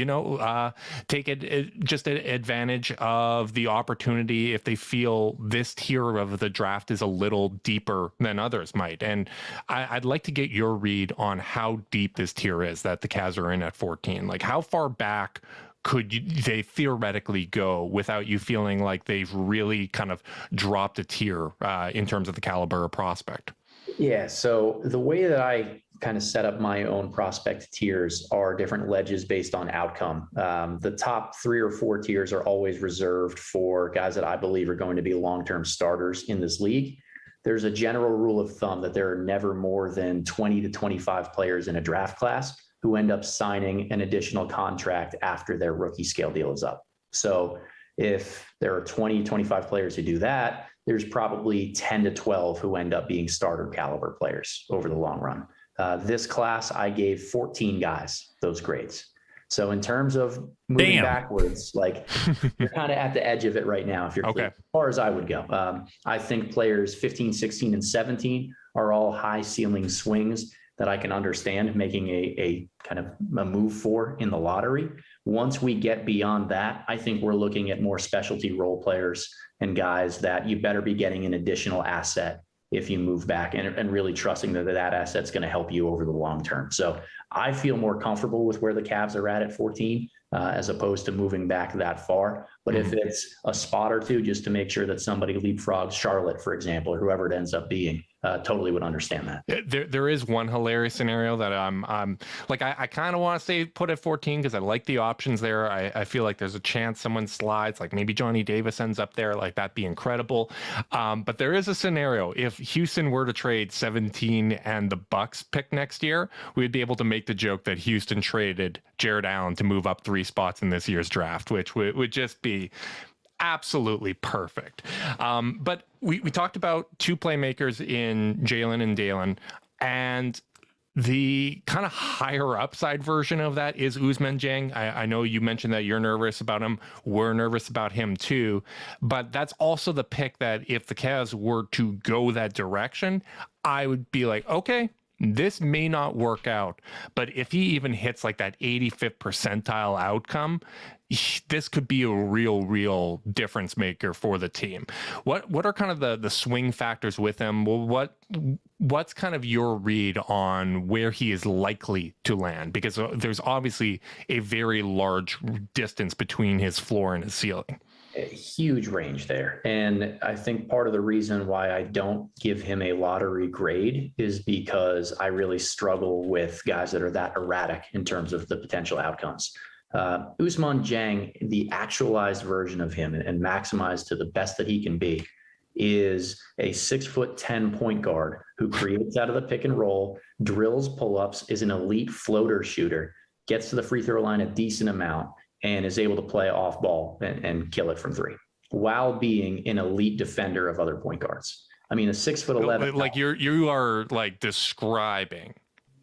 take just an advantage of the opportunity if they feel this tier of the draft is a little deeper than others might. And I'd like to get your read on how deep this tier is that the Cavs are in at 14. Like, how far back could they theoretically go without you feeling like they've really kind of dropped a tier in terms of the caliber of prospect? Yeah, so the way that I kind of set up my own prospect tiers are different ledges based on outcome. The top 3 or 4 tiers are always reserved for guys that I believe are going to be long-term starters in this league. There's a general rule of thumb that there are never more than 20 to 25 players in a draft class who end up signing an additional contract after their rookie scale deal is up. So if there are 20, 25 players who do that, there's probably 10 to 12 who end up being starter caliber players over the long run. This class, I gave 14 guys those grades. So in terms of moving backwards, like you're kind of at the edge of it right now, if you're okay. As far as I would go. I think players 15, 16, and 17 are all high ceiling swings that I can understand making a kind of a move for in the lottery. Once we get beyond that, I think we're looking at more specialty role players and guys that you better be getting an additional asset if you move back, and really trusting that asset's going to help you over the long term. So I feel more comfortable with where the Cavs are at 14 as opposed to moving back that far. But if it's a spot or two just to make sure that somebody leapfrogs Charlotte, for example, or whoever it ends up being, totally would understand that. There is one hilarious scenario that I'm like, I kind of want to say put at 14 because I like the options there. I feel like there's a chance someone slides, like maybe Johnny Davis ends up there, like that'd be incredible. But there is a scenario if Houston were to trade 17 and the Bucks pick next year, we'd be able to make the joke that Houston traded Jared Allen to move up 3 spots in this year's draft, which would just be absolutely perfect. But we talked about 2 playmakers in Jalen and Dalen, and the kind of higher upside version of that is Usman Jang. I know you mentioned that you're nervous about him. We're nervous about him too. But that's also the pick that if the Cavs were to go that direction, I would be like, okay, this may not work out, but if he even hits like that 85th percentile outcome, this could be a real difference maker for the team. What are kind of the swing factors with him? Well, what's kind of your read on where he is likely to land? Because there's obviously a very large distance between his floor and his ceiling. A huge range there. And I think part of the reason why I don't give him a lottery grade is because I really struggle with guys that are that erratic in terms of the potential outcomes. Usman Jang, the actualized version of him and maximized to the best that he can be, is a 6'10" point guard who creates out of the pick and roll, drills pull-ups, is an elite floater shooter, gets to the free throw line a decent amount, and is able to play off ball and kill it from 3 while being an elite defender of other point guards. I mean, a 6'11". Like you are like describing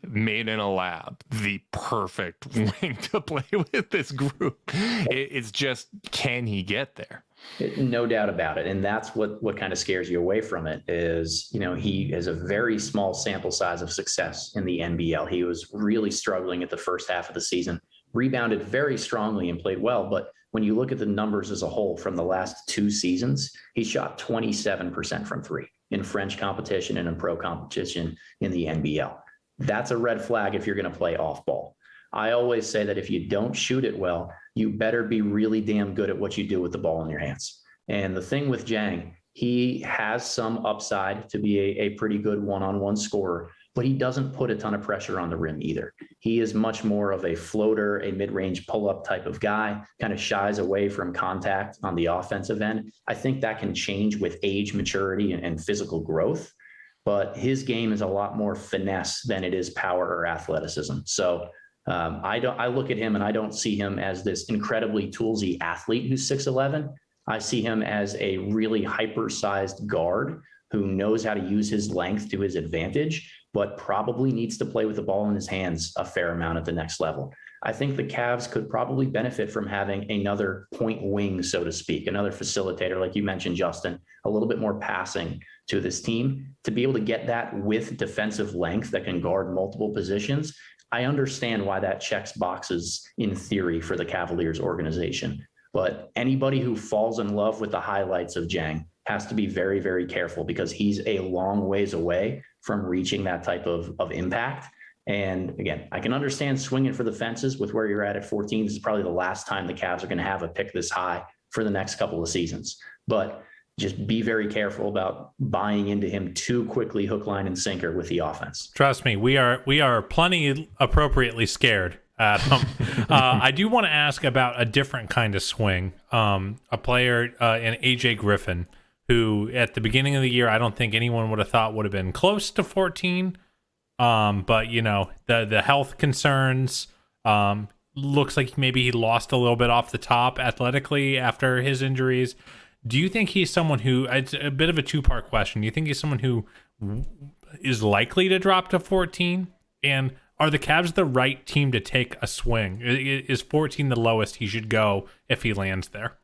made in a lab, the perfect wing to play with this group. It's just, can he get there? No doubt about it. And that's what kind of scares you away from it is, he has a very small sample size of success in the NBL. He was really struggling at the first half of the season, rebounded very strongly and played well. But when you look at the numbers as a whole from the last 2 seasons, he shot 27% from three in French competition and in pro competition in the NBL. That's a red flag if you're going to play off ball. I always say that if you don't shoot it well, you better be really damn good at what you do with the ball in your hands. And the thing with Jang, he has some upside to be a pretty good one-on-one scorer, but he doesn't put a ton of pressure on the rim either. He is much more of a floater, a mid-range pull-up type of guy, kind of shies away from contact on the offensive end. I think that can change with age, maturity, and physical growth, but his game is a lot more finesse than it is power or athleticism. So I look at him and I don't see him as this incredibly toolsy athlete who's 6'11". I see him as a really hyper-sized guard who knows how to use his length to his advantage, but probably needs to play with the ball in his hands a fair amount at the next level. I think the Cavs could probably benefit from having another point wing, so to speak, another facilitator, like you mentioned, Justin, a little bit more passing to this team to be able to get that with defensive length that can guard multiple positions. I understand why that checks boxes in theory for the Cavaliers organization, but anybody who falls in love with the highlights of Jang has to be very, very careful because he's a long ways away from reaching that type of impact. And again, I can understand swinging for the fences with where you're at 14. This is probably the last time the Cavs are going to have a pick this high for the next couple of seasons, but just be very careful about buying into him too quickly, hook, line, and sinker with the offense. Trust me, we are plenty appropriately scared, Adam. I do want to ask about a different kind of swing. A player in AJ Griffin, who at the beginning of the year, I don't think anyone would have thought would have been close to 14. But the health concerns, looks like maybe he lost a little bit off the top athletically after his injuries. Do you think he's someone who, it's a bit of a two-part question. Do you think he's someone who is likely to drop to 14? And are the Cavs the right team to take a swing? Is 14 the lowest he should go if he lands there?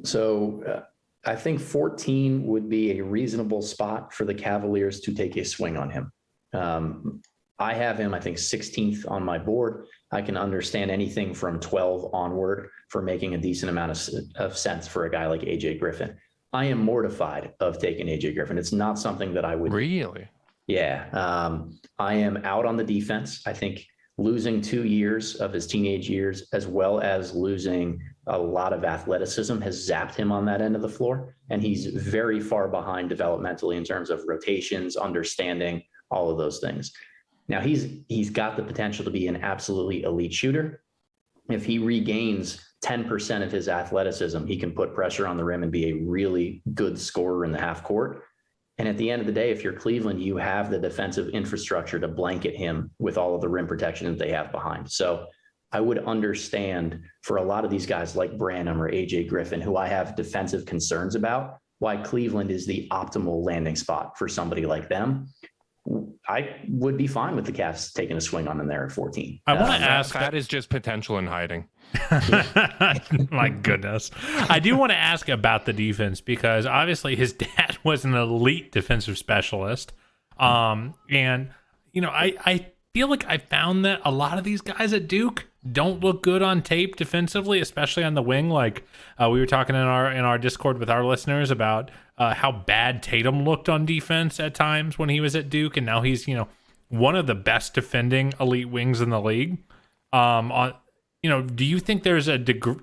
So I think 14 would be a reasonable spot for the Cavaliers to take a swing on him. I have him, I think, 16th on my board. I can understand anything from 12 onward for making a decent amount of sense for a guy like AJ Griffin. I am mortified of taking AJ Griffin. It's not something that I would. Really? Yeah. I am out on the defense. I think losing 2 years of his teenage years, as well as losing a lot of athleticism, has zapped him on that end of the floor. And he's very far behind developmentally in terms of rotations, understanding, all of those things. Now he's got the potential to be an absolutely elite shooter. If he regains 10% of his athleticism, he can put pressure on the rim and be a really good scorer in the half court. And at the end of the day, if you're Cleveland, you have the defensive infrastructure to blanket him with all of the rim protection that they have behind. So I would understand for a lot of these guys like Branham or AJ Griffin, who I have defensive concerns about, why Cleveland is the optimal landing spot for somebody like them. I would be fine with the Cavs taking a swing on them there at 14. I want to ask, that is just potential in hiding. My goodness. I do want to ask about the defense because obviously his dad was an elite defensive specialist. And, I feel like I found that a lot of these guys at Duke don't look good on tape defensively, especially on the wing. Like we were talking in our Discord with our listeners about how bad Tatum looked on defense at times when he was at Duke, and now he's one of the best defending elite wings in the league. Do you think there's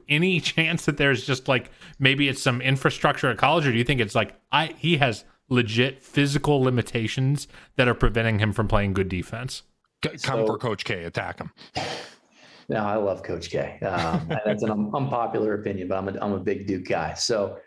any chance that there's just like maybe it's some infrastructure at college, or do you think it's like he has legit physical limitations that are preventing him from playing good defense? Come for Coach K, attack him. No, I love Coach K. That's an unpopular opinion, but I'm a big Duke guy. So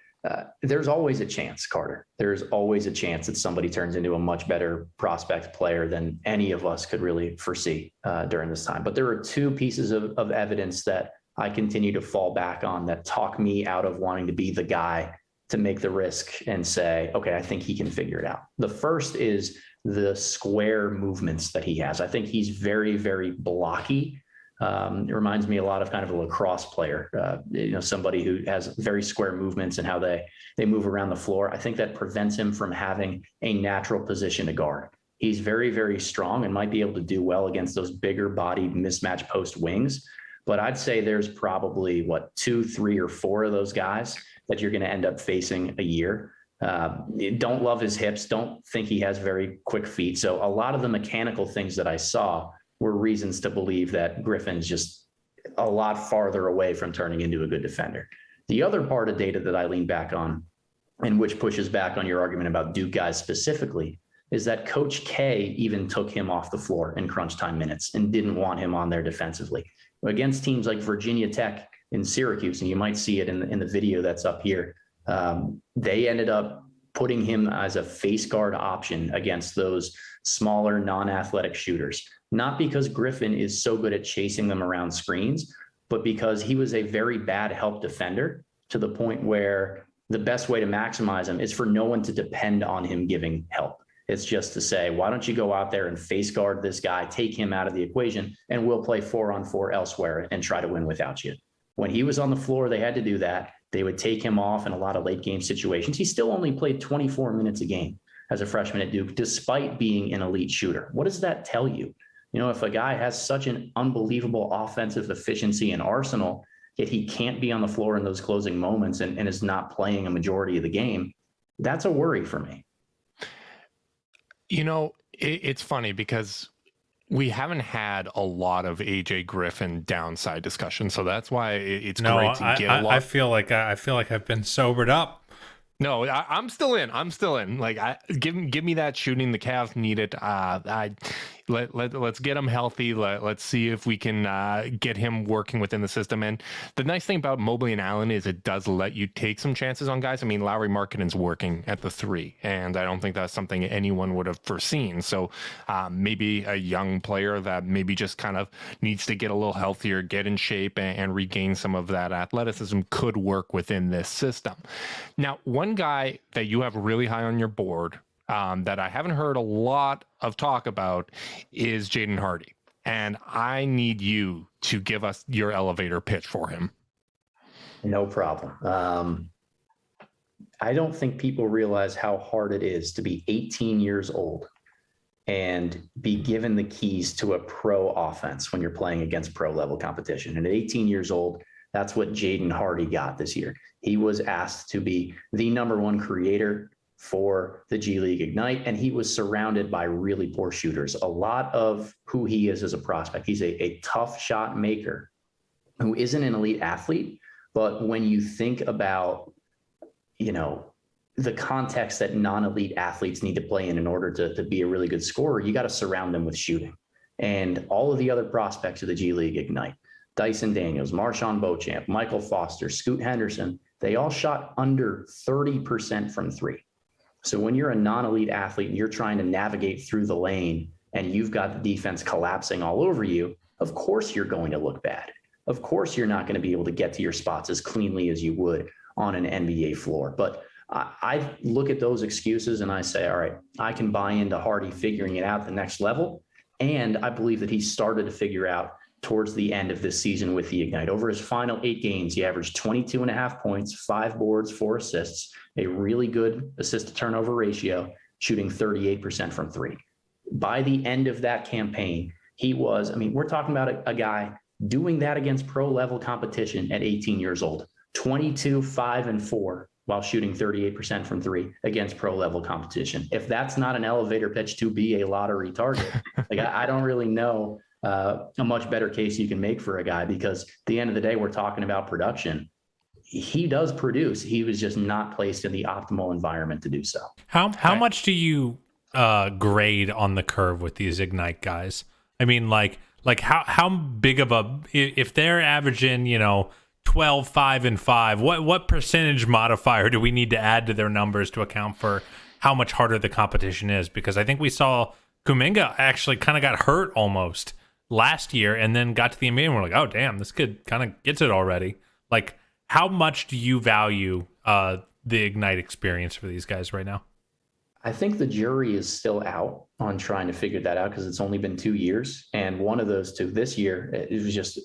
there's always a chance, Carter. There's always a chance that somebody turns into a much better prospect player than any of us could really foresee during this time. But there are two pieces of evidence that I continue to fall back on that talk me out of wanting to be the guy to make the risk and say, okay, I think he can figure it out. The first is the square movements that he has. I think he's very, very blocky It reminds me a lot of kind of a lacrosse player, somebody who has very square movements and how they move around the floor. I think that prevents him from having a natural position to guard. He's very, very strong and might be able to do well against those bigger bodied mismatch post wings. But I'd say there's probably 2, 3, or 4 of those guys that you're going to end up facing a year. Don't love his hips. Don't think he has very quick feet. So a lot of the mechanical things that I saw were reasons to believe that Griffin's just a lot farther away from turning into a good defender. The other part of data that I lean back on, and which pushes back on your argument about Duke guys specifically, is that Coach K even took him off the floor in crunch time minutes and didn't want him on there defensively. Against teams like Virginia Tech and Syracuse, and you might see it in the video that's up here, they ended up putting him as a face guard option against those smaller, non-athletic shooters. Not because Griffin is so good at chasing them around screens, but because he was a very bad help defender, to the point where the best way to maximize him is for no one to depend on him giving help. It's just to say, why don't you go out there and face guard this guy, take him out of the equation, and we'll play 4-on-4 elsewhere and try to win without you. When he was on the floor, they had to do that. They would take him off in a lot of late game situations. He still only played 24 minutes a game as a freshman at Duke, despite being an elite shooter. What does that tell you? If a guy has such an unbelievable offensive efficiency and arsenal, yet he can't be on the floor in those closing moments and is not playing a majority of the game, that's a worry for me. It's funny because we haven't had a lot of AJ Griffin downside discussion, so that's why it's great to get a lot. I feel like I've been sobered up. No, I'm still in. Like, give me that shooting. The Cavs need it. Let's get him healthy. Let's see if we can get him working within the system. And the nice thing about Mobley and Allen is it does let you take some chances on guys. I mean, Lauri Markkanen's working at the 3, and I don't think that's something anyone would have foreseen. So maybe a young player that maybe just kind of needs to get a little healthier, get in shape, and regain some of that athleticism could work within this system. Now, one guy that you have really high on your board that I haven't heard a lot of talk about is Jayden Hardy. And I need you to give us your elevator pitch for him. No problem. I don't think people realize how hard it is to be 18 years old and be given the keys to a pro offense when you're playing against pro level competition. And at 18 years old, that's what Jaden Hardy got this year. He was asked to be the #1 creator for the G League Ignite, and he was surrounded by really poor shooters. A lot of who he is as a prospect, he's a tough shot maker who isn't an elite athlete, but when you think about, the context that non-elite athletes need to play in order to be a really good scorer, you got to surround them with shooting. And all of the other prospects of the G League Ignite, Dyson Daniels, Marshawn Beauchamp, Michael Foster, Scoot Henderson, they all shot under 30% from 3. So when you're a non-elite athlete and you're trying to navigate through the lane and you've got the defense collapsing all over you, of course you're going to look bad. Of course you're not going to be able to get to your spots as cleanly as you would on an NBA floor. But I look at those excuses and I say, all right, I can buy into Hardy figuring it out the next level. And I believe that he started to figure out towards the end of this season with the Ignite. Over his final 8 games, he averaged 22.5 points, 5 boards, 4 assists, a really good assist to turnover ratio, shooting 38% from 3. By the end of that campaign, he was, we're talking about a guy doing that against pro level competition at 18 years old, 22, 5, and 4, while shooting 38% from 3 against pro level competition. If that's not an elevator pitch to be a lottery target, I don't really know a much better case you can make for a guy, because at the end of the day, we're talking about production. He does produce. He was just not placed in the optimal environment to do so. How much do you grade on the curve with these Ignite guys? How big of a, if they're averaging, 12, 5, and 5, what percentage modifier do we need to add to their numbers to account for how much harder the competition is? Because I think we saw Kuminga actually kind of got hurt almost last year and then got to the NBA and we're like, oh, damn, this kid kind of gets it already. How much do you value the Ignite experience for these guys right now? I think the jury is still out on trying to figure that out because it's only been 2 years. And one of those two this year, it was just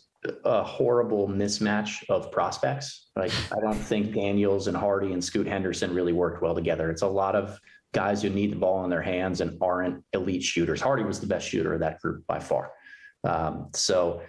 a horrible mismatch of prospects. Like, I don't think Daniels and Hardy and Scoot Henderson really worked well together. It's a lot of guys who need the ball in their hands and aren't elite shooters. Hardy was the best shooter of that group by far. So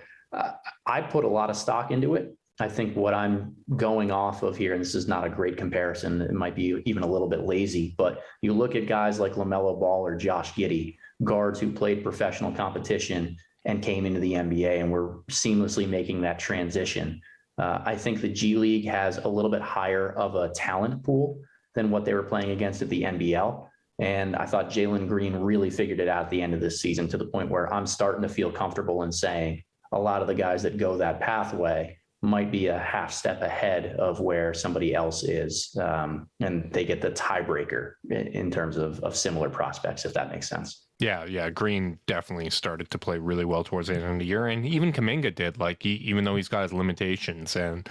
I put a lot of stock into it. I think what I'm going off of here, and this is not a great comparison, it might be even a little bit lazy, but you look at guys like LaMelo Ball or Josh Giddey, guards who played professional competition and came into the NBA and were seamlessly making that transition. I think the G League has a little bit higher of a talent pool than what they were playing against at the NBL. And I thought Jalen Green really figured it out at the end of this season, to the point where I'm starting to feel comfortable in saying a lot of the guys that go that pathway might be a half step ahead of where somebody else is. And they get the tiebreaker in terms of similar prospects, if that makes sense. Yeah. Green definitely started to play really well towards the end of the year. And even Kuminga did, like, even though he's got his limitations and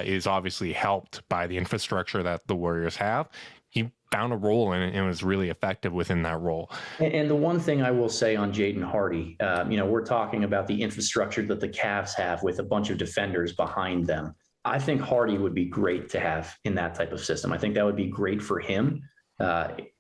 is obviously helped by the infrastructure that the Warriors have, he found a role and was really effective within that role. And the one thing I will say on Jayden Hardy, we're talking about the infrastructure that the Cavs have with a bunch of defenders behind them. I think Hardy would be great to have in that type of system. I think that would be great for him.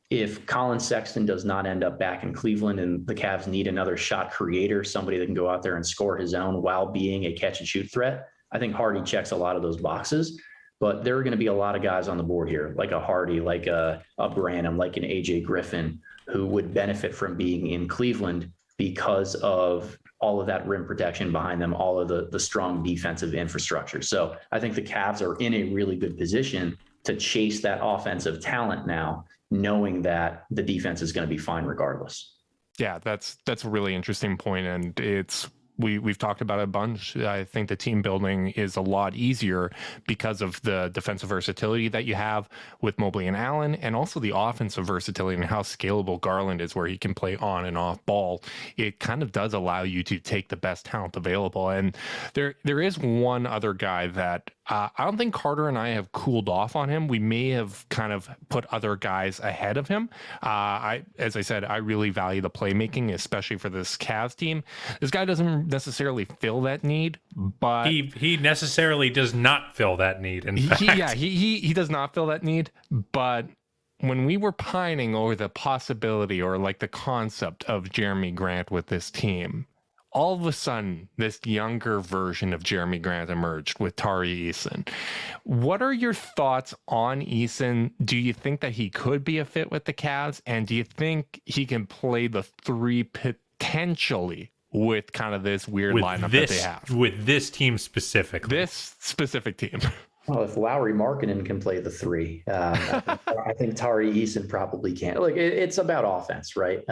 If Colin Sexton does not end up back in Cleveland and the Cavs need another shot creator, somebody that can go out there and score his own while being a catch and shoot threat, I think Hardy checks a lot of those boxes. But there are going to be a lot of guys on the board here, like a Hardy, like a Branham, like an AJ Griffin, who would benefit from being in Cleveland because of all of that rim protection behind them, all of the strong defensive infrastructure. So I think the Cavs are in a really good position to chase that offensive talent now, knowing that the defense is going to be fine regardless. Yeah, that's a really interesting point, and it's we've talked about it a bunch. I think the team building is a lot easier because of the defensive versatility that you have with Mobley and Allen, and also the offensive versatility and how scalable Garland is, where he can play on and off ball. It kind of does allow you to take the best talent available. And there is one other guy that I don't think Carter and I have cooled off on him. We may have kind of put other guys ahead of him. As I said, I really value the playmaking, especially for this Cavs team. This guy doesn't necessarily fill that need, but he necessarily does not fill that need. In fact, he does not fill that need. But when we were pining over the possibility or like the concept of Jeremy Grant with this team, all of a sudden, this younger version of Jeremy Grant emerged with Tari Eason. What are your thoughts on Eason? Do you think that he could be a fit with the Cavs? And do you think he can play the three potentially with kind of this weird lineup that they have? With this team specifically. This specific team. Well, if Lauri Markkanen can play the three, I think Tari Eason probably can. Look, it's about offense, right?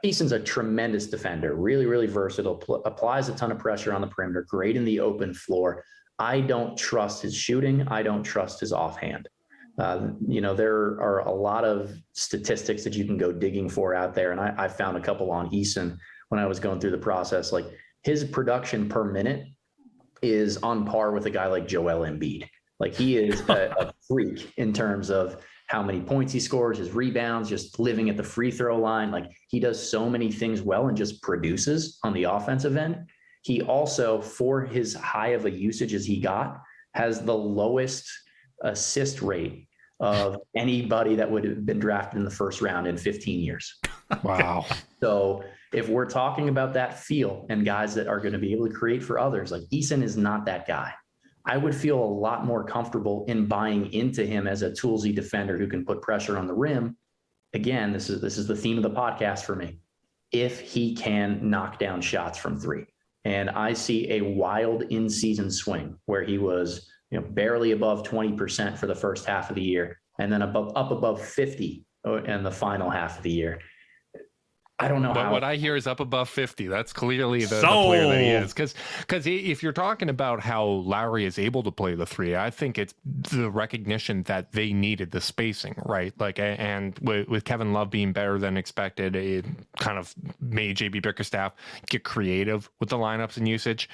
Eason's a tremendous defender, really, really versatile, applies a ton of pressure on the perimeter, great in the open floor. I don't trust his shooting. I don't trust his offhand. There are a lot of statistics that you can go digging for out there. And I found a couple on Eason when I was going through the process. Like, his production per minute is on par with a guy like Joel Embiid. Like, he is a freak in terms of how many points he scores, his rebounds, just living at the free throw line. Like, he does so many things well and just produces on the offensive end. He also, for his high of a usage as he got, has the lowest assist rate of anybody that would have been drafted in the first round in 15 years. Wow. So if we're talking about that feel and guys that are going to be able to create for others, like, Eason is not that guy. I would feel a lot more comfortable in buying into him as a toolsy defender who can put pressure on the rim. Again, this is the theme of the podcast for me. If he can knock down shots from three. And I see a wild in-season swing where he was, barely above 20% for the first half of the year, and then up above 50 in the final half of the year. I don't know But how. what I hear is up above 50. That's clearly the player that he is. Because if you're talking about how Lowry is able to play the three, I think it's the recognition that they needed the spacing, right? Like, and with Kevin Love being better than expected, it kind of made JB Bickerstaff get creative with the lineups and usage.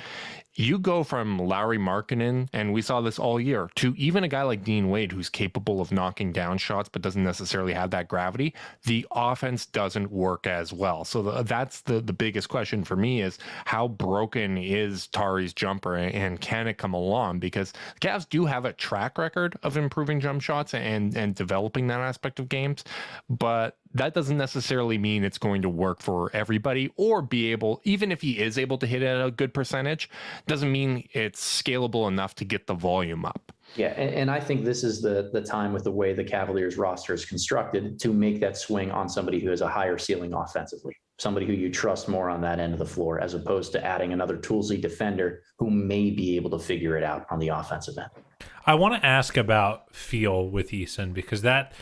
You go from Lowry Markkinen, and we saw this all year, to even a guy like Dean Wade, who's capable of knocking down shots but doesn't necessarily have that gravity. The offense doesn't work as well. So that's the biggest question for me is how broken is Tari's jumper, and can it come along? Because the Cavs do have a track record of improving jump shots and developing that aspect of games, but that doesn't necessarily mean it's going to work for everybody, or be able, even if he is able to hit at a good percentage, doesn't mean it's scalable enough to get the volume up. Yeah, and I think this is the time with the way the Cavaliers roster is constructed to make that swing on somebody who has a higher ceiling offensively, somebody who you trust more on that end of the floor, as opposed to adding another toolsy defender who may be able to figure it out on the offensive end. I want to ask about feel with Eason, because that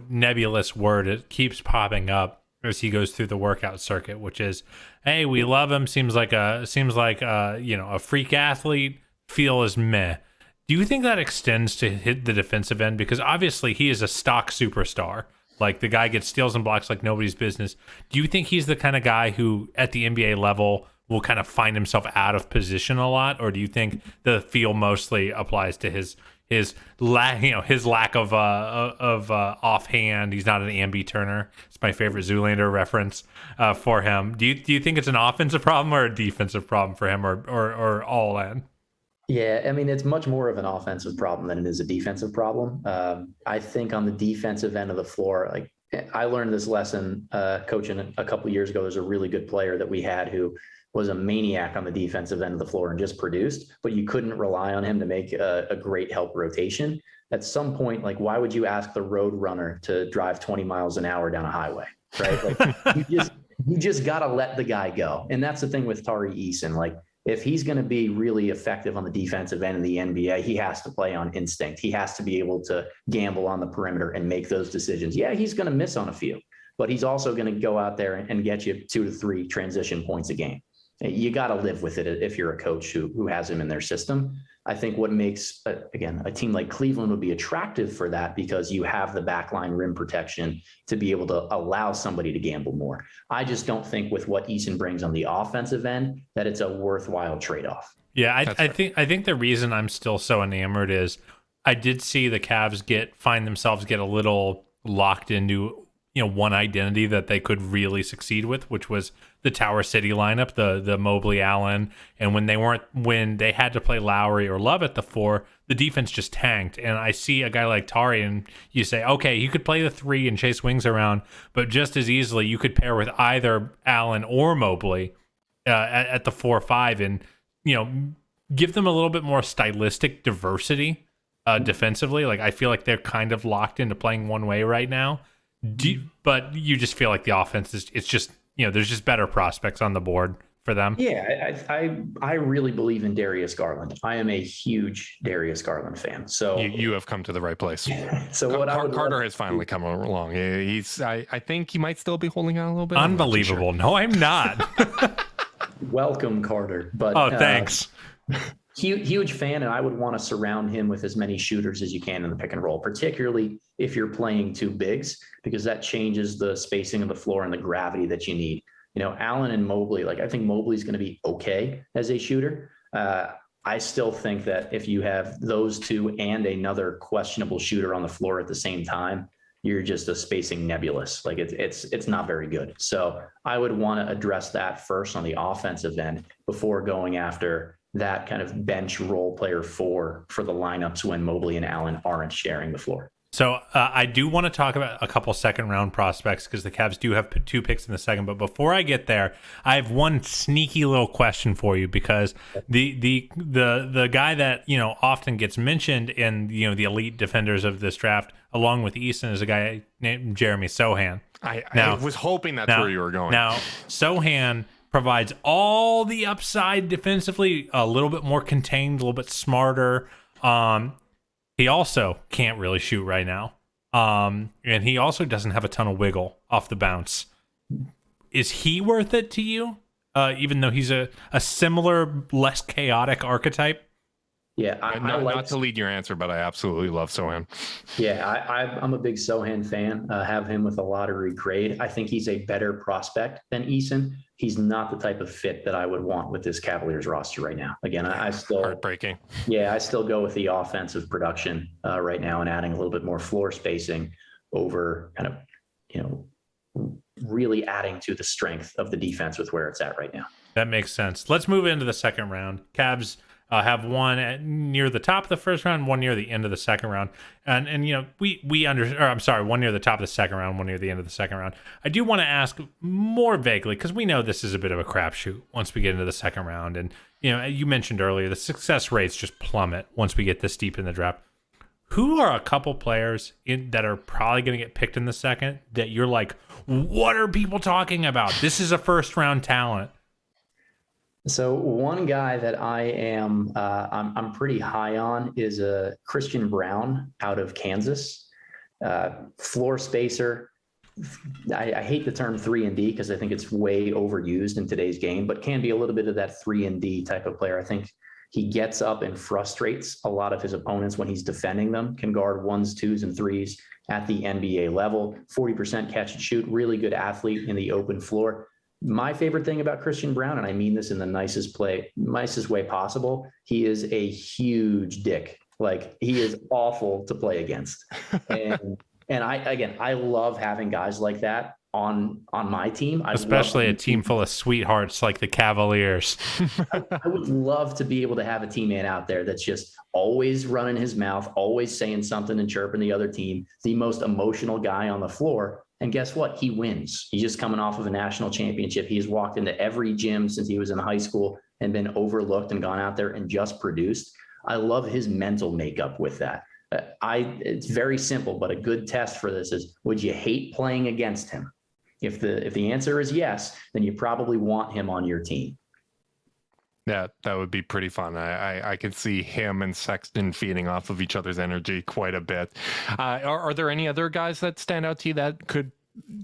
nebulous word, it keeps popping up as he goes through the workout circuit, which is, hey, we love him, seems like a freak athlete, feel is meh. Do you think that extends to hit the defensive end? Because obviously he is a stock superstar. Like, the guy gets steals and blocks like nobody's business. Do you think he's the kind of guy who at the NBA level will kind of find himself out of position a lot, or do you think the feel mostly applies to his lack of offhand? He's not an ambi turner. It's my favorite Zoolander reference for him. Do you think it's an offensive problem or a defensive problem for him, or all in? Yeah, I mean, it's much more of an offensive problem than it is a defensive problem. I think on the defensive end of the floor, like, I learned this lesson coaching a couple of years ago. There's a really good player that we had who was a maniac on the defensive end of the floor and just produced, but you couldn't rely on him to make a great help rotation. At some point, like, why would you ask the road runner to drive 20 miles an hour down a highway, right? Like, you just got to let the guy go. And that's the thing with Tari Eason. Like, if he's going to be really effective on the defensive end in the NBA, he has to play on instinct. He has to be able to gamble on the perimeter and make those decisions. Yeah, he's going to miss on a few, but he's also going to go out there and get you 2 to 3 transition points a game. You got to live with it if you're a coach who has him in their system. I think what makes, again, a team like Cleveland would be attractive for that, because you have the backline rim protection to be able to allow somebody to gamble more. I just don't think with what Eason brings on the offensive end that it's a worthwhile trade-off. Yeah, I think the reason I'm still so enamored is I did see the Cavs find themselves get a little locked into one identity that they could really succeed with, which was the Tower City lineup, the Mobley, Allen, and when they had to play Lowry or Love at the 4, the defense just tanked. And I see a guy like Tari, and you say, okay, you could play the 3 and chase wings around, but just as easily you could pair with either Allen or Mobley at the 4-5, and give them a little bit more stylistic diversity defensively. Like, I feel like they're kind of locked into playing one way right now. But you just feel like the offense it's just, there's just better prospects on the board for them. Yeah, I really believe in Darius Garland. I am a huge Darius Garland fan. So you have come to the right place. So Carter has finally come along. I think he might still be holding out a little bit. Unbelievable. Sure. No, I'm not. Welcome, Carter. But thanks. Huge fan, and I would want to surround him with as many shooters as you can in the pick and roll, particularly if you're playing 2 bigs, because that changes the spacing of the floor and the gravity that you need. Allen and Mobley, like, I think Mobley's going to be okay as a shooter. I still think that if you have those 2 and another questionable shooter on the floor at the same time, you're just a spacing nebulous. Like, it's not very good. So I would want to address that first on the offensive end before going after that kind of bench role player 4 for the lineups when Mobley and Allen aren't sharing the floor. So I do want to talk about a couple second round prospects, because the Cavs do have 2 picks in the second. But before I get there, I have one sneaky little question for you, because the guy that often gets mentioned in the elite defenders of this draft, along with Eason, is a guy named Jeremy Sohan. I was hoping that's where you were going. Now, Sohan provides all the upside defensively, a little bit more contained, a little bit smarter. He also can't really shoot right now. And he also doesn't have a ton of wiggle off the bounce. is he worth it to you? Even though he's a similar, less chaotic archetype? Yeah, not to lead your answer, but I absolutely love Sohan. Yeah, I'm a big Sohan fan. Have him with a lottery grade. I think he's a better prospect than Eason. He's not the type of fit that I would want with this Cavaliers roster right now. Again, I still heartbreaking. Yeah, I still go with the offensive production right now and adding a little bit more floor spacing over kind of, really adding to the strength of the defense with where it's at right now. That makes sense. Let's move into the second round. Cavs have one near the top of the first round, one near the end of the second round, and one near the top of the second round, one near the end of the second round. I do want to ask more vaguely because we know this is a bit of a crapshoot once we get into the second round, and you mentioned earlier the success rates just plummet once we get this deep in the draft. Who are a couple players that are probably going to get picked in the second that you're like, what are people talking about? This is a first round talent. So one guy that I'm pretty high on is Christian Braun out of Kansas, floor spacer. I hate the term 3-and-D because I think it's way overused in today's game, but can be a little bit of that 3-and-D type of player. I think he gets up and frustrates a lot of his opponents when he's defending them, can guard 1s, 2s, and 3s at the NBA level, 40% catch and shoot, really good athlete in the open floor. My favorite thing about Christian Braun, and I mean this in the nicest way possible, he is a huge dick. Like, he is awful to play against. And I love having guys like that on my team. Especially a team full of sweethearts like the Cavaliers. I would love to be able to have a teammate out there that's just always running his mouth, always saying something and chirping the other team, the most emotional guy on the floor. And guess what? He wins. He's just coming off of a national championship. He's walked into every gym since he was in high school and been overlooked and gone out there and just produced. I love his mental makeup with that. It's very simple, but a good test for this is, would you hate playing against him? If the answer is yes, then you probably want him on your team. Yeah, that would be pretty fun. I could see him and Sexton feeding off of each other's energy quite a bit. Are there any other guys that stand out to you that could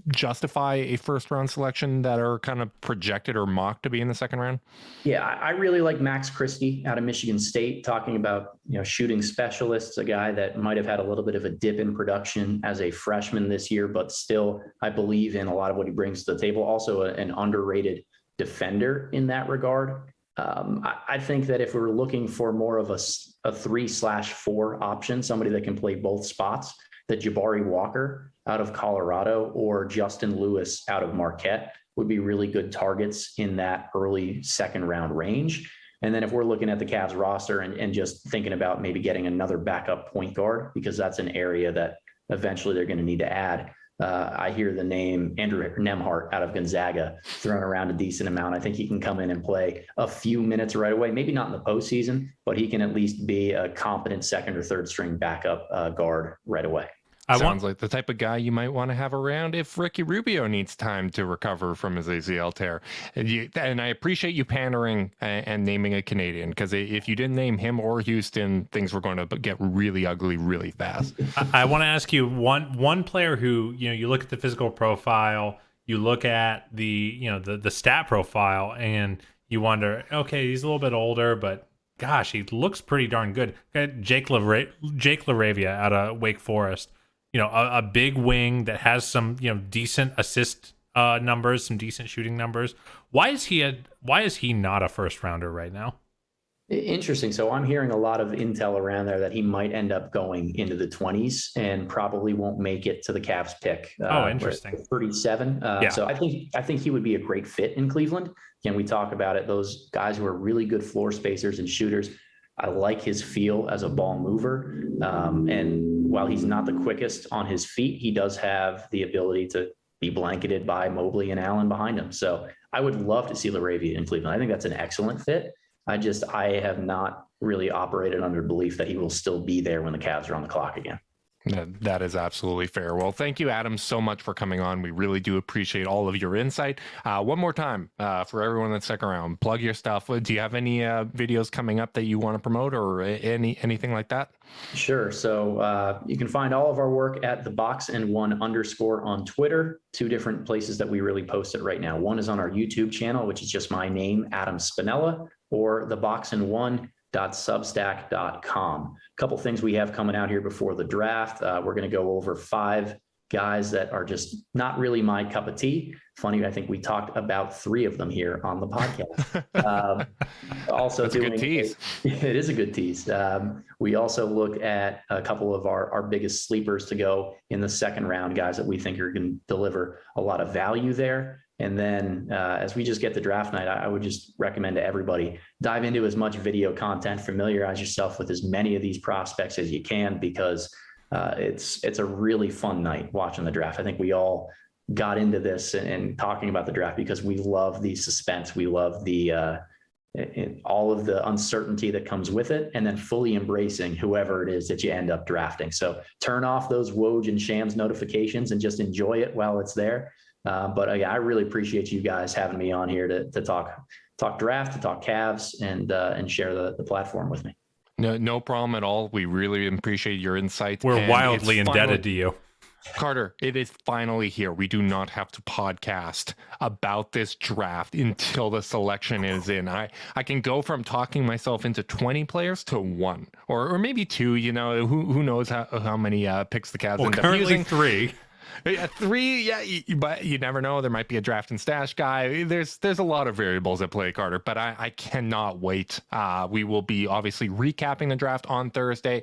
justify a first round selection that are kind of projected or mocked to be in the second round? Yeah, I really like Max Christie out of Michigan State, talking about shooting specialists, a guy that might have had a little bit of a dip in production as a freshman this year, but still I believe in a lot of what he brings to the table. Also an underrated defender in that regard. I think that if we're looking for more of a 3/4 option, somebody that can play both spots, that Jabari Walker out of Colorado or Justin Lewis out of Marquette would be really good targets in that early second round range. And then if we're looking at the Cavs roster and just thinking about maybe getting another backup point guard, because that's an area that eventually they're going to need to add. I hear the name Andrew Nembhard out of Gonzaga thrown around a decent amount. I think he can come in and play a few minutes right away, maybe not in the postseason, but he can at least be a competent second or third string backup guard right away. Sounds like the type of guy you might want to have around if Ricky Rubio needs time to recover from his ACL tear. And I appreciate you pandering and naming a Canadian, because if you didn't name him or Houston, things were going to get really ugly really fast. I want to ask you one player who, you look at the physical profile, you look at the stat profile, and you wonder, okay, he's a little bit older, but gosh, he looks pretty darn good. Jake LaRavia out of Wake Forest. A big wing that has some, decent assist numbers, some decent shooting numbers. Why is he not a first rounder right now? Interesting. So I'm hearing a lot of intel around there that he might end up going into the 20s and probably won't make it to the Cavs pick. Interesting. 37. So I think he would be a great fit in Cleveland. Again, we talk about it. Those guys who are really good floor spacers and shooters. I like his feel as a ball mover. And while he's not the quickest on his feet, he does have the ability to be blanketed by Mobley and Allen behind him. So I would love to see LaRavia in Cleveland. I think that's an excellent fit. I have not really operated under belief that he will still be there when the Cavs are on the clock again. That is absolutely fair. Well, thank you, Adam, so much for coming on. We really do appreciate all of your insight. One more time, for everyone that's stuck around, plug your stuff. Do you have any videos coming up that you want to promote or anything like that? Sure. So you can find all of our work at @theboxand1_ on Twitter. 2 different places that we really post it right now. One is on our YouTube channel, which is just my name, Adam Spinella, or theboxand1.substack.com. A couple things we have coming out here before the draft. We're going to go over 5 guys that are just not really my cup of tea. Funny, I think we talked about 3 of them here on the podcast. Also, that's a good tease. It is a good tease. We also look at a couple of our biggest sleepers to go in the second round, guys that we think are going to deliver a lot of value there. And then as we just get to draft night, I would just recommend to everybody, dive into as much video content, familiarize yourself with as many of these prospects as you can, because it's a really fun night watching the draft. I think we all got into this and talking about the draft because we love the suspense. We love the all of the uncertainty that comes with it, and then fully embracing whoever it is that you end up drafting. So turn off those Woj and Shams notifications and just enjoy it while it's there. But I really appreciate you guys having me on here to talk draft, to talk Cavs, and share the platform with me. No problem at all. We really appreciate your insights. We're wildly indebted to you. Carter, it is finally here. We do not have to podcast about this draft until the selection is in. I can go from talking myself into 20 players to 1 or maybe 2. You know, who knows how many picks the Cavs end up using. Currently 3. 3, yeah, but you never know. There might be a draft and stash guy. There's a lot of variables at play, Carter, but I cannot wait. We will be obviously recapping the draft on Thursday.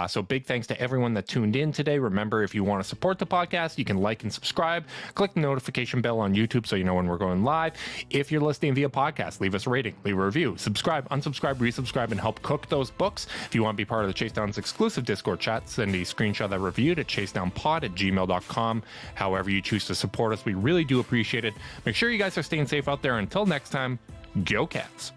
So big thanks to everyone that tuned in today. Remember, if you want to support the podcast, you can like and subscribe. Click the notification bell on YouTube so you know when we're going live. If you're listening via podcast, leave us a rating, leave a review, subscribe, unsubscribe, resubscribe, and help cook those books. If you want to be part of the Chase Down's exclusive Discord chat, send a screenshot of that review to chasedownpod@gmail.com. However you choose to support us, we really do appreciate it. Make sure you guys are staying safe out there. Until next time, go Cavs.